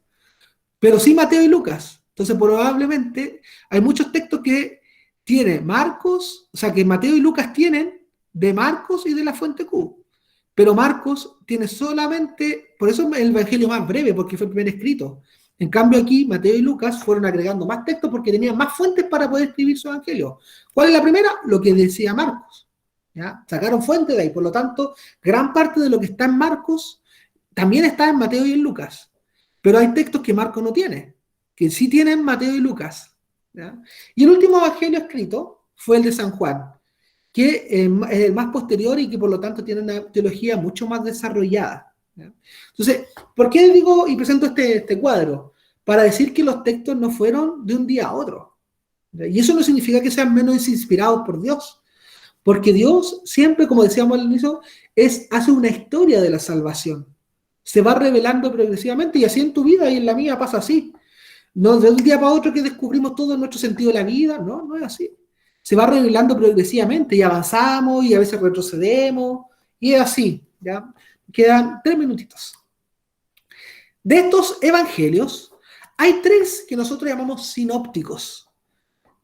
Pero sí Mateo y Lucas. Entonces probablemente hay muchos textos que tiene Marcos, o sea que Mateo y Lucas tienen de Marcos y de la Fuente Q. Pero Marcos tiene solamente, por eso es el evangelio más breve, porque fue el primer escrito. En cambio aquí, Mateo y Lucas fueron agregando más textos porque tenían más fuentes para poder escribir su evangelio. ¿Cuál es la primera? Lo que decía Marcos, ¿ya? Sacaron fuentes de ahí, por lo tanto, gran parte de lo que está en Marcos también está en Mateo y en Lucas. Pero hay textos que Marcos no tiene, que sí tienen Mateo y Lucas, ¿ya? Y el último evangelio escrito fue el de San Juan, que es el más posterior y que por lo tanto tiene una teología mucho más desarrollada, ¿ya? Entonces, ¿por qué digo y presento este cuadro? Para decir que los textos no fueron de un día a otro, ¿ya? Y eso no significa que sean menos inspirados por Dios, porque Dios siempre, como decíamos al inicio, hace una historia de la salvación, se va revelando progresivamente, y así en tu vida y en la mía pasa así. No de un día para otro que descubrimos todo nuestro sentido de la vida, no es así. Se va revelando progresivamente y avanzamos y a veces retrocedemos y es así, ¿ya? Quedan 3 minutitos. De estos evangelios, hay 3 que nosotros llamamos sinópticos,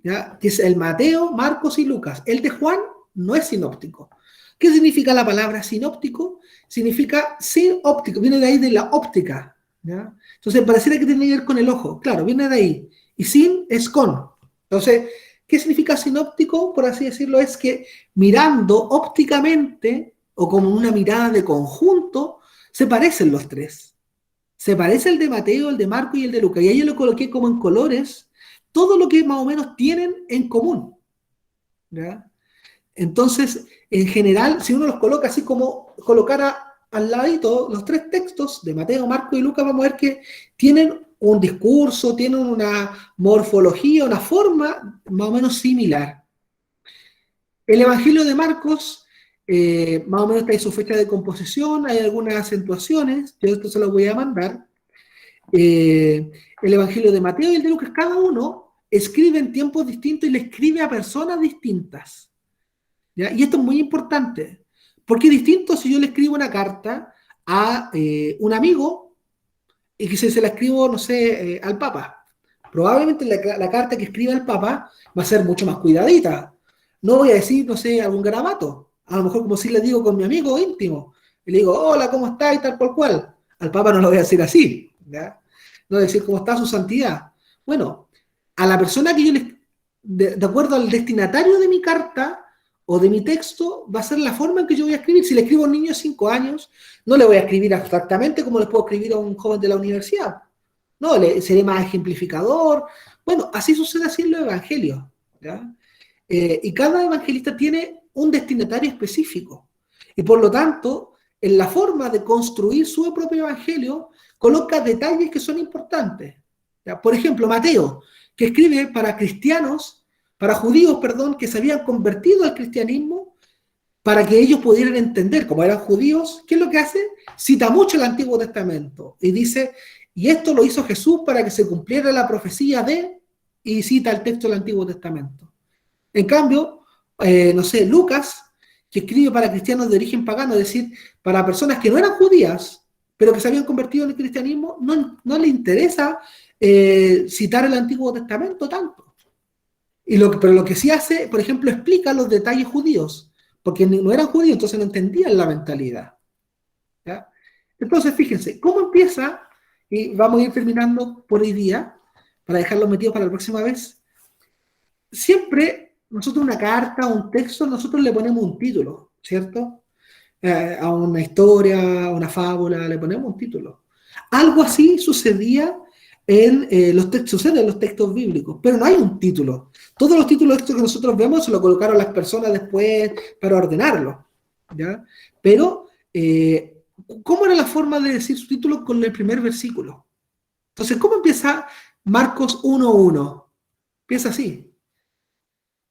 ¿ya? Que es el Mateo, Marcos y Lucas. El de Juan no es sinóptico. ¿Qué significa la palabra sinóptico? Significa sin óptico, viene de ahí de la óptica, ¿ya? Entonces pareciera que tiene que ver con el ojo, claro, viene de ahí. Y sin es con. Entonces, ¿qué significa sinóptico? Por así decirlo, es que mirando ópticamente, o como una mirada de conjunto, se parecen los 3. Se parece el de Mateo, el de Marcos y el de Lucas. Y ahí yo lo coloqué como en colores, todo lo que más o menos tienen en común, ¿ya? Entonces, en general, si uno los coloca así como colocara al ladito los 3 textos de Mateo, Marcos y Lucas, vamos a ver que tienen un discurso, tienen una morfología, una forma más o menos similar. El Evangelio de Marcos, más o menos está en su fecha de composición, hay algunas acentuaciones, yo esto se lo voy a mandar. El Evangelio de Mateo y el de Lucas, cada uno escribe en tiempos distintos y le escribe a personas distintas, ¿ya? Y esto es muy importante, porque es distinto si yo le escribo una carta a un amigo y que se la escribo, no sé, al Papa. Probablemente la carta que escriba al Papa va a ser mucho más cuidadita. No voy a decir, no sé, algún garabato. A lo mejor como si le digo con mi amigo íntimo. Y le digo, hola, ¿cómo está? Y tal por cual. Al Papa no lo voy a decir así, ¿ya? No voy a decir, ¿cómo está su santidad? Bueno, a la persona que yo de acuerdo al destinatario de mi carta o de mi texto, va a ser la forma en que yo voy a escribir. Si le escribo a un niño de 5 años, no le voy a escribir abstractamente como le puedo escribir a un joven de la universidad. No, seré más ejemplificador. Bueno, así sucede así en los evangelios, ¿ya? Y cada evangelista tiene un destinatario específico. Y por lo tanto, en la forma de construir su propio evangelio, coloca detalles que son importantes, ¿ya? Por ejemplo, Mateo, que escribe para cristianos para judíos, perdón, que se habían convertido al cristianismo, para que ellos pudieran entender, como eran judíos, ¿qué es lo que hace? Cita mucho el Antiguo Testamento y dice, y esto lo hizo Jesús para que se cumpliera la profecía de, y cita el texto del Antiguo Testamento. En cambio, no sé, Lucas, que escribe para cristianos de origen pagano, es decir, para personas que no eran judías, pero que se habían convertido en el cristianismo, no le interesa citar el Antiguo Testamento tanto. Pero lo que sí hace, por ejemplo, explica los detalles judíos, porque no eran judíos, entonces no entendían la mentalidad. ¿Ya? Entonces, fíjense, ¿cómo empieza? Y vamos a ir terminando por hoy día, para dejarlo metido para la próxima vez. Siempre, nosotros una carta o un texto, nosotros le ponemos un título, ¿cierto? A una historia, a una fábula, le ponemos un título. Algo así sucedía en los textos bíblicos, pero no hay un título. Todos los títulos estos que nosotros vemos se lo colocaron las personas después para ordenarlo, ¿ya? Pero, ¿cómo era la forma de decir su título con el primer versículo? Entonces, ¿cómo empieza Marcos 1:1? Empieza así.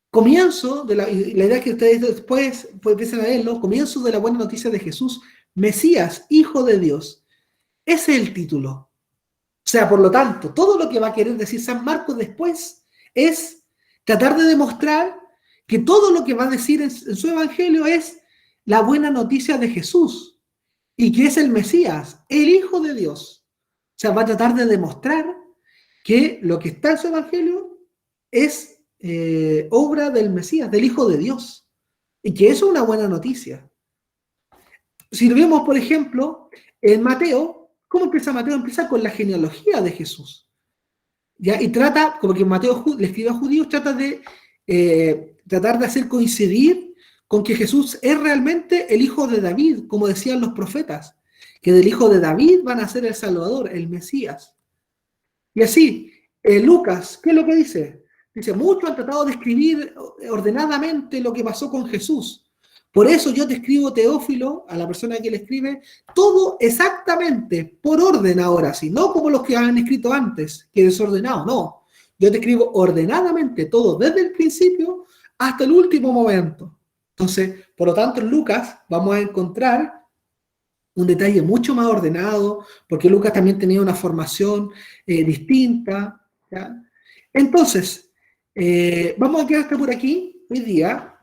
Comienzo de la idea que ustedes después empiezan a leerlo, comienzo de la buena noticia de Jesús, Mesías, Hijo de Dios. Ese es el título. O sea, por lo tanto, todo lo que va a querer decir San Marcos después es tratar de demostrar que todo lo que va a decir en su evangelio es la buena noticia de Jesús y que es el Mesías, el Hijo de Dios. O sea, va a tratar de demostrar que lo que está en su evangelio es obra del Mesías, del Hijo de Dios, y que eso es una buena noticia. Si lo vemos, por ejemplo, en Mateo, ¿cómo empieza Mateo? Empieza con la genealogía de Jesús, ¿ya? Y trata, como que Mateo le escribe a judíos, trata de tratar de hacer coincidir con que Jesús es realmente el hijo de David, como decían los profetas, que del hijo de David van a ser el Salvador, el Mesías. Y así, Lucas, ¿qué es lo que dice? Dice, muchos han tratado de escribir ordenadamente lo que pasó con Jesús. Por eso yo te escribo, Teófilo, a la persona que le escribe, todo exactamente, por orden ahora, sí, no como los que han escrito antes, que desordenado, no. Yo te escribo ordenadamente todo, desde el principio hasta el último momento. Entonces, por lo tanto, en Lucas vamos a encontrar un detalle mucho más ordenado, porque Lucas también tenía una formación distinta, ¿ya? Entonces, vamos a quedar hasta por aquí hoy día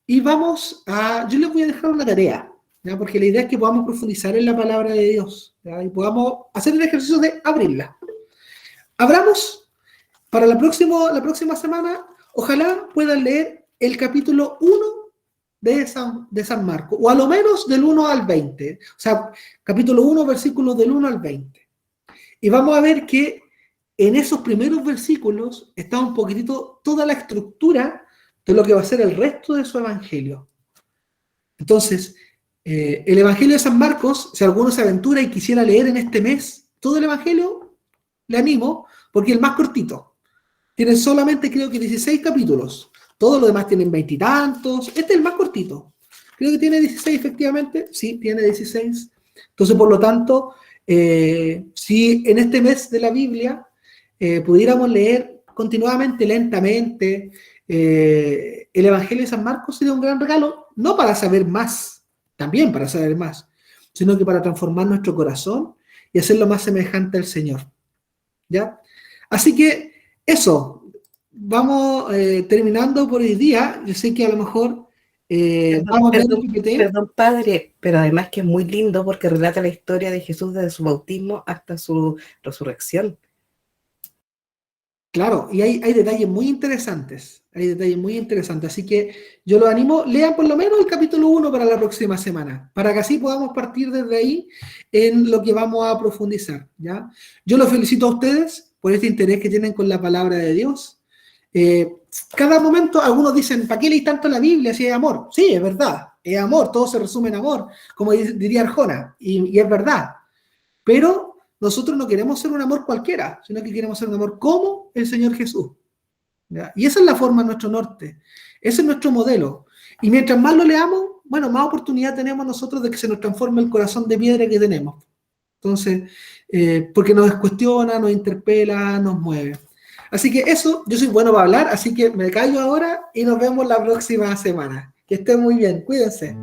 y yo les voy a dejar una tarea, ¿ya? Porque la idea es que podamos profundizar en la palabra de Dios, ¿ya? Y podamos hacer el ejercicio de abrirla. Abramos para la próxima semana, ojalá puedan leer el capítulo 1 de San Marcos, o a lo menos del 1 al 20, o sea, capítulo 1, versículos del 1 al 20. Y vamos a ver que en esos primeros versículos está un poquitito toda la estructura de lo que va a ser el resto de su evangelio. Entonces, el evangelio de San Marcos, si alguno se aventura y quisiera leer en este mes todo el evangelio, le animo, porque es el más cortito. Tiene solamente, creo que 16 capítulos. Todos los demás tienen 20 y tantos. Este es el más cortito. Creo que tiene 16, efectivamente. Sí, tiene 16. Entonces, por lo tanto, si en este mes de la Biblia pudiéramos leer continuamente, lentamente, el Evangelio de San Marcos, sería un gran regalo, no para saber más, también para saber más, sino que para transformar nuestro corazón y hacerlo más semejante al Señor. ¿Ya? Así que eso, vamos terminando por hoy día. Yo sé que a lo mejor vamos a ver un PPT.
Perdón, padre, pero además que es muy lindo porque relata la historia de Jesús desde su bautismo hasta su resurrección.
Claro, y hay detalles muy interesantes, así que yo los animo, lean por lo menos el capítulo 1 para la próxima semana, para que así podamos partir desde ahí en lo que vamos a profundizar, ¿ya? Yo los felicito a ustedes por este interés que tienen con la palabra de Dios. Cada momento algunos dicen, ¿para qué leí tanto la Biblia si es amor? Sí, es verdad, es amor, todo se resume en amor, como diría Arjona, y es verdad, pero nosotros no queremos ser un amor cualquiera, sino que queremos ser un amor como el Señor Jesús, ¿ya? Y esa es la forma, nuestro norte, ese es nuestro modelo, y mientras más lo leamos, bueno, más oportunidad tenemos nosotros de que se nos transforme el corazón de piedra que tenemos. Entonces, porque nos cuestiona, nos interpela, nos mueve. Así que eso, yo soy bueno para hablar, así que me callo ahora y nos vemos la próxima semana. Que estén muy bien, cuídense.